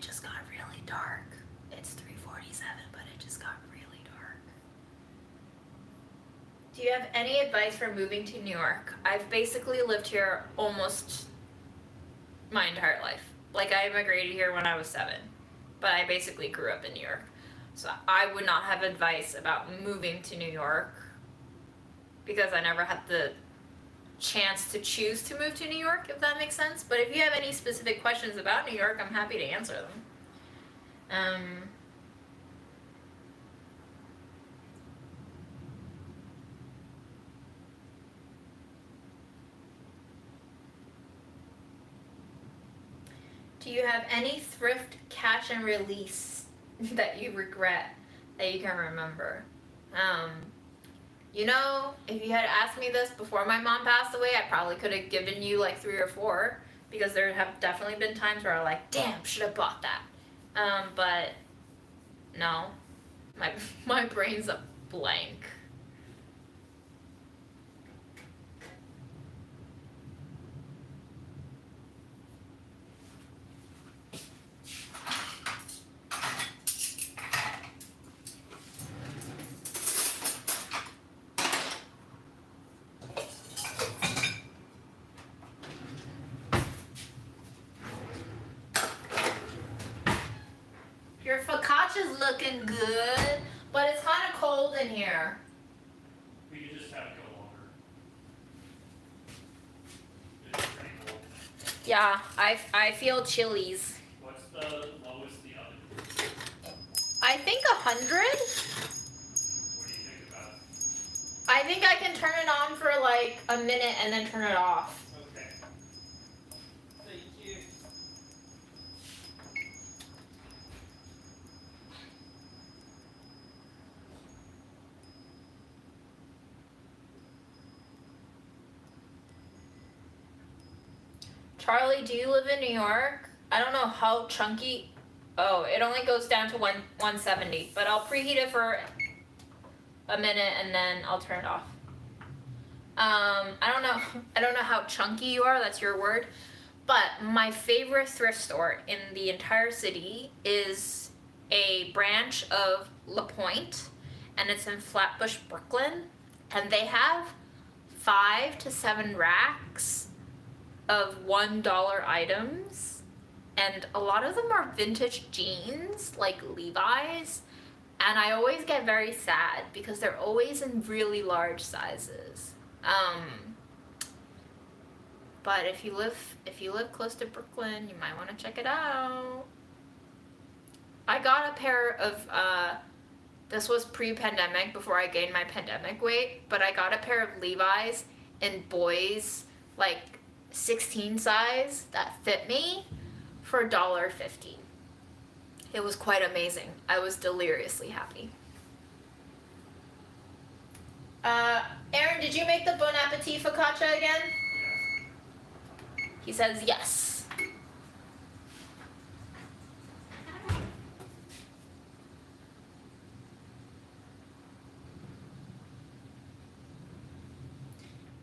just got really dark. It's 3:47, but it just got really dark. Do you have any advice for moving to New York? I've basically lived here almost my entire life. Like, I immigrated here when I was 7, but I basically grew up in New York. So I would not have advice about moving to New York because I never had the chance to choose to move to New York, if that makes sense. But if you have any specific questions about New York, I'm happy to answer them. Do you have any thrift catch and release that you regret that you can remember? You know, if you had asked me this before my mom passed away, I probably could have given you like 3 or 4 because there have definitely been times where I'm like, damn, should have bought that. But no, my brain's a blank. Your focaccia's looking good, but it's kind of cold in here. We can just have it go longer. It's pretty cold. Yeah, I feel chilies. What's the lowest the oven? I think 100. What do you think about it? I think I can turn it on for like a minute and then turn it off. Okay. Thank you. Charlie, do you live in New York? I don't know how chunky. Oh, it only goes down to 170, but I'll preheat it for a minute and then I'll turn it off. I don't know how chunky you are, that's your word. But my favorite thrift store in the entire city is a branch of La Pointe, and it's in Flatbush, Brooklyn, and they have 5 to 7 racks of $1 items, and a lot of them are vintage jeans like Levi's, and I always get very sad because they're always in really large sizes. But if you live close to Brooklyn, you might want to check it out. I got a pair of this was pre-pandemic, before I gained my pandemic weight, but I got a pair of Levi's in boys like 16 size that fit me for $1.50. It was quite amazing. I was deliriously happy. Aaron, did you make the Bon Appetit focaccia again? Yeah. He says yes.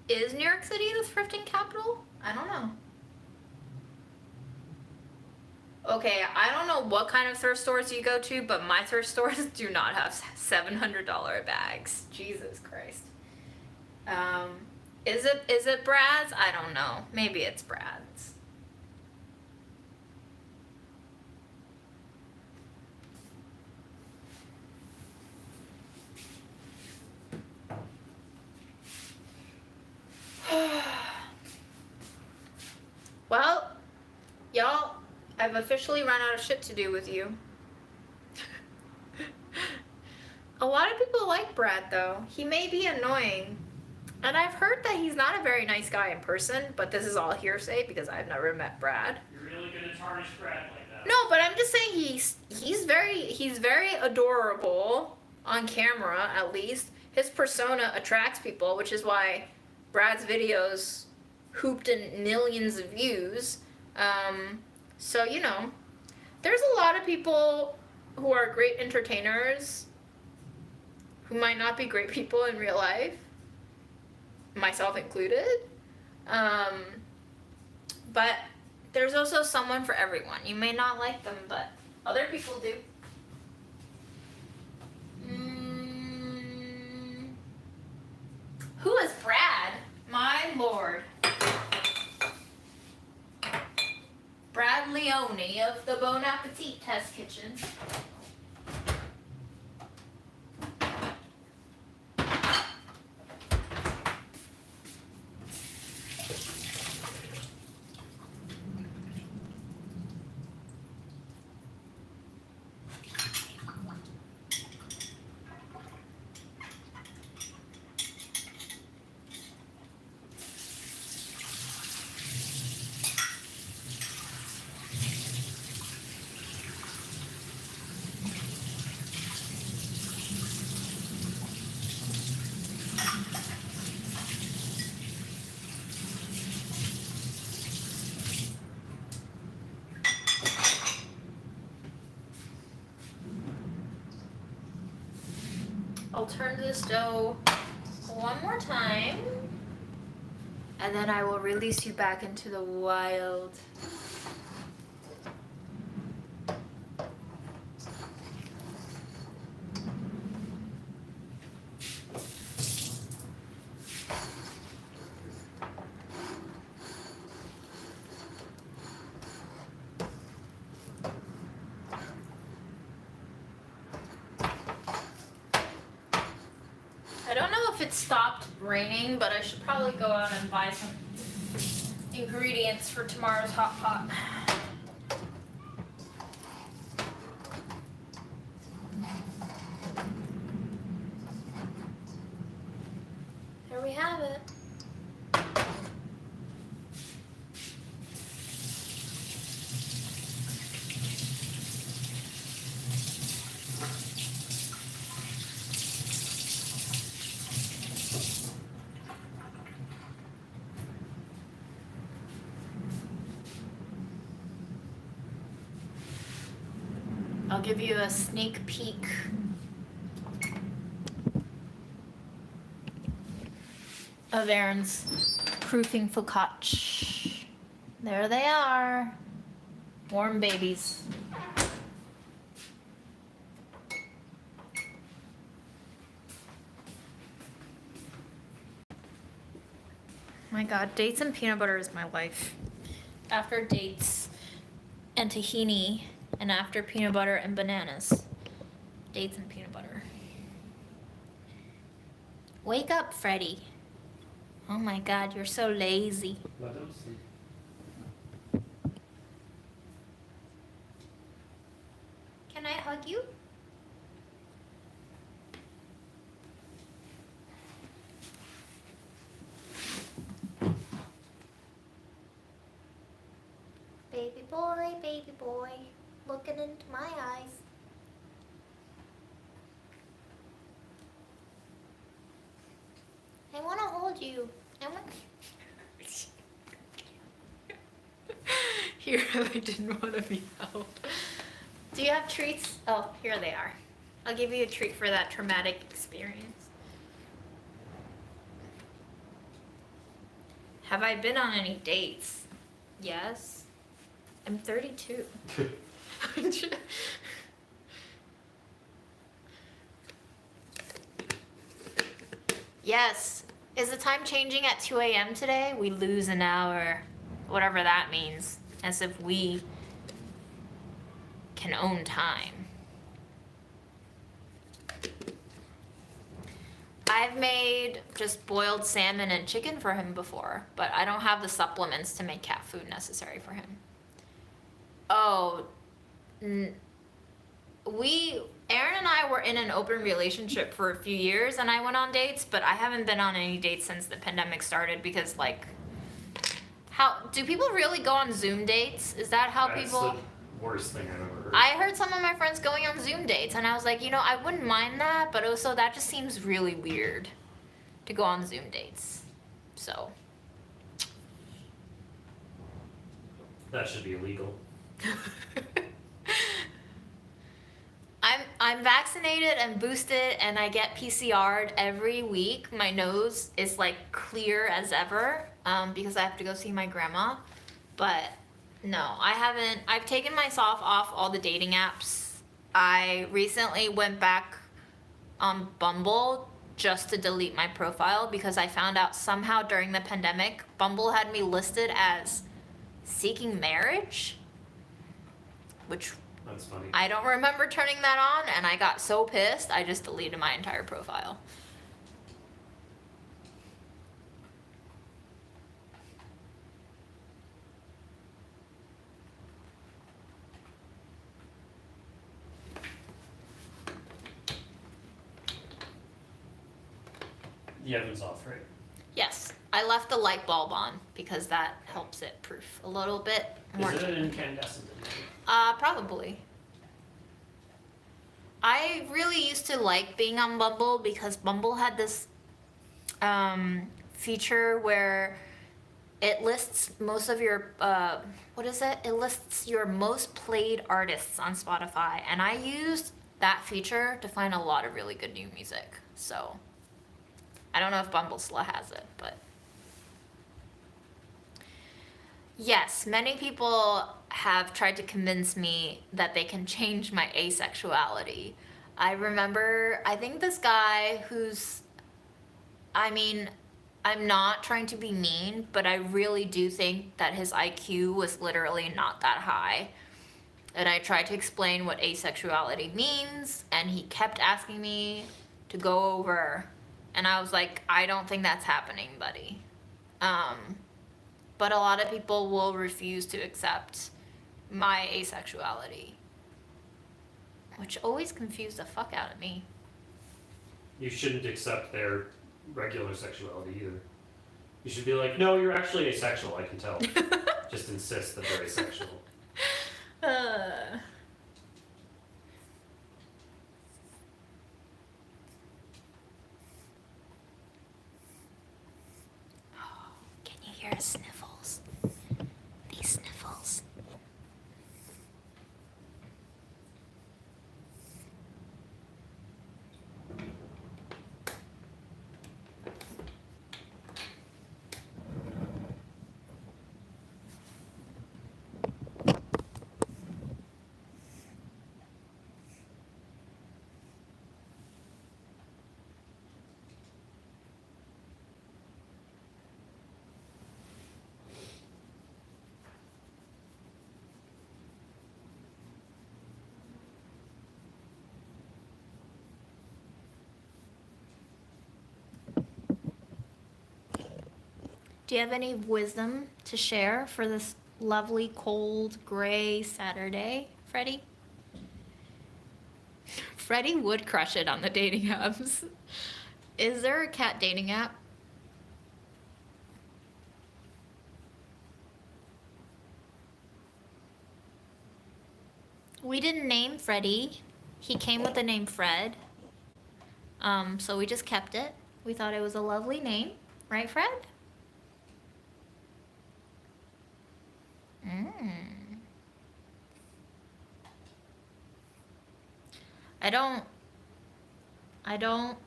Is New York City the thrifting capital? I don't know. Okay, I don't know what kind of thrift stores you go to, but my thrift stores do not have $700 bags. Jesus Christ. Is it Brad's? I don't know. Maybe it's Brad's. Well, y'all, I've officially run out of shit to do with you. A lot of people like Brad, though. He may be annoying. And I've heard that he's not a very nice guy in person, but this is all hearsay because I've never met Brad. You're really gonna tarnish Brad like that? No, but I'm just saying he's very adorable on camera, at least. His persona attracts people, which is why Brad's videos hooped in millions of views. So, you know, there's a lot of people who are great entertainers who might not be great people in real life, myself included. But There's also someone for everyone. You may not like them, but other people do. Who is Brad? My lord. Brad Leone of the Bon Appetit Test Kitchen. I'll turn this dough one more time, and then I will release you back into the wild. I don't know if it stopped raining, but I should probably go out and buy some ingredients for tomorrow's hot pot. There we have it. I'll give you a sneak peek of Aaron's proofing focaccia. There they are, warm babies. My God, dates and peanut butter is my life. After dates and tahini, and after peanut butter and bananas. Dates and peanut butter. Wake up, Freddie. Oh my God, you're so lazy. Let him sleep. Can I hug you? Baby boy, looking into my eyes. I want to hold you. He really didn't want to be held. Do you have treats? Oh, here they are. I'll give you a treat for that traumatic experience. Have I been on any dates? Yes. I'm 32. Yes. Is the time changing at 2 a.m. today? We lose an hour. Whatever that means. As if we can own time. I've made just boiled salmon and chicken for him before, but I don't have the supplements to make cat food necessary for him. Oh, Aaron and I were in an open relationship for a few years, and I went on dates, but I haven't been on any dates since the pandemic started because, like, how do people really go on Zoom dates? Is that how That's people? the worst thing I've ever heard. I heard some of my friends going on Zoom dates, and I was like, I wouldn't mind that, but also that just seems really weird to go on Zoom dates. So. That should be illegal. I'm vaccinated and boosted, and I get PCR'd every week. My nose is like clear as ever because I have to go see my grandma. But No, I haven't. I've taken myself off all the dating apps. I recently went back on Bumble just to delete my profile because I found out somehow during the pandemic, Bumble had me listed as seeking marriage, which That's funny. I don't remember turning that on, and I got so pissed, I just deleted my entire profile. The oven's off, right? Yes, I left the light bulb on because that helps it proof a little bit more. Is it an incandescent? Probably. I really used to like being on Bumble because Bumble had this feature where it lists most of your what is it? It lists your most played artists on Spotify, and I used that feature to find a lot of really good new music. So I don't know if Bumble still has it, but yes, many people have tried to convince me that they can change my asexuality. I remember, I think this guy who's, I mean, I'm not trying to be mean, but I really do think that his IQ was literally not that high. And I tried to explain what asexuality means, and he kept asking me to go over. And I was like, I don't think that's happening, buddy. But a lot of people will refuse to accept my asexuality, which always confused the fuck out of me. You shouldn't accept their regular sexuality either. You should be like, no, you're actually asexual, I can tell. Just insist that they're asexual. Can you hear sniffles? These sniffles. Do you have any wisdom to share for this lovely, cold, gray Saturday, Freddie? Freddie would crush it on the dating apps. Is there a cat dating app? We didn't name Freddie. He came with the name Fred. So we just kept it. We thought it was a lovely name. Right, Fred? I don't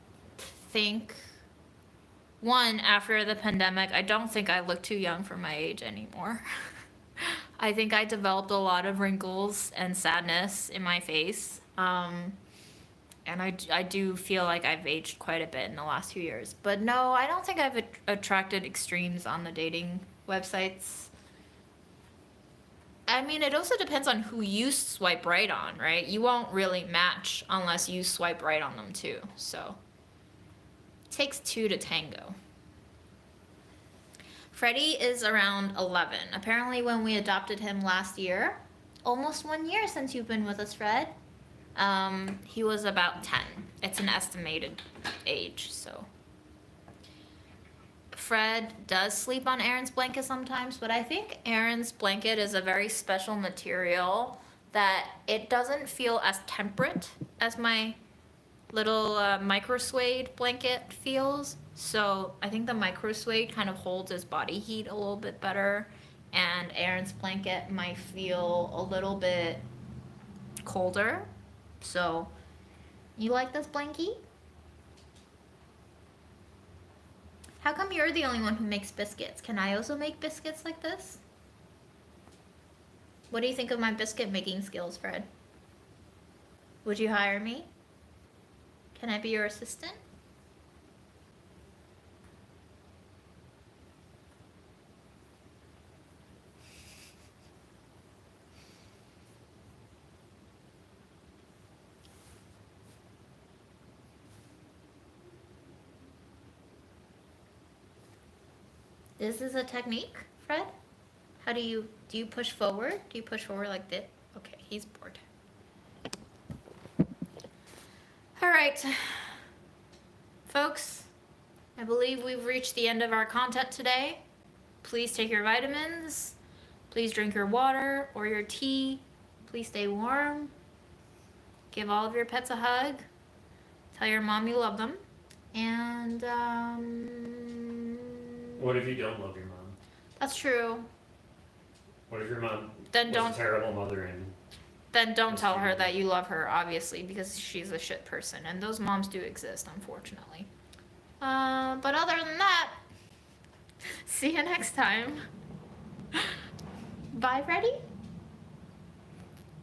think, one, after the pandemic, I don't think I look too young for my age anymore. I think I developed a lot of wrinkles and sadness in my face. And I do feel like I've aged quite a bit in the last few years. But no, I don't think I've attracted extremes on the dating websites. I mean, it also depends on who you swipe right on, right? You won't really match unless you swipe right on them too. So it takes two to tango. Freddie is around 11. Apparently when we adopted him last year, almost 1 year since you've been with us, Fred, he was about 10. It's an estimated age, so. Fred does sleep on Aaron's blanket sometimes, but I think Aaron's blanket is a very special material that it doesn't feel as temperate as my little micro suede blanket feels. So I think the micro suede kind of holds his body heat a little bit better, and Aaron's blanket might feel a little bit colder. So, you like this blankie? How come you're the only one who makes biscuits? Can I also make biscuits like this? What do you think of my biscuit making skills, Fred? Would you hire me? Can I be your assistant? This is a technique, Fred? How do you push forward? Do you push forward like this? Okay, he's bored. All right, folks, I believe we've reached the end of our content today. Please take your vitamins. Please drink your water or your tea. Please stay warm. Give all of your pets a hug. Tell your mom you love them. And, What if you don't love your mom? that's true. What if your mom Then was don't a terrible mother and Then don't tell her that you love her, obviously, because she's a shit person. And those moms do exist, unfortunately. But other than that, see you next time. Bye, Freddie?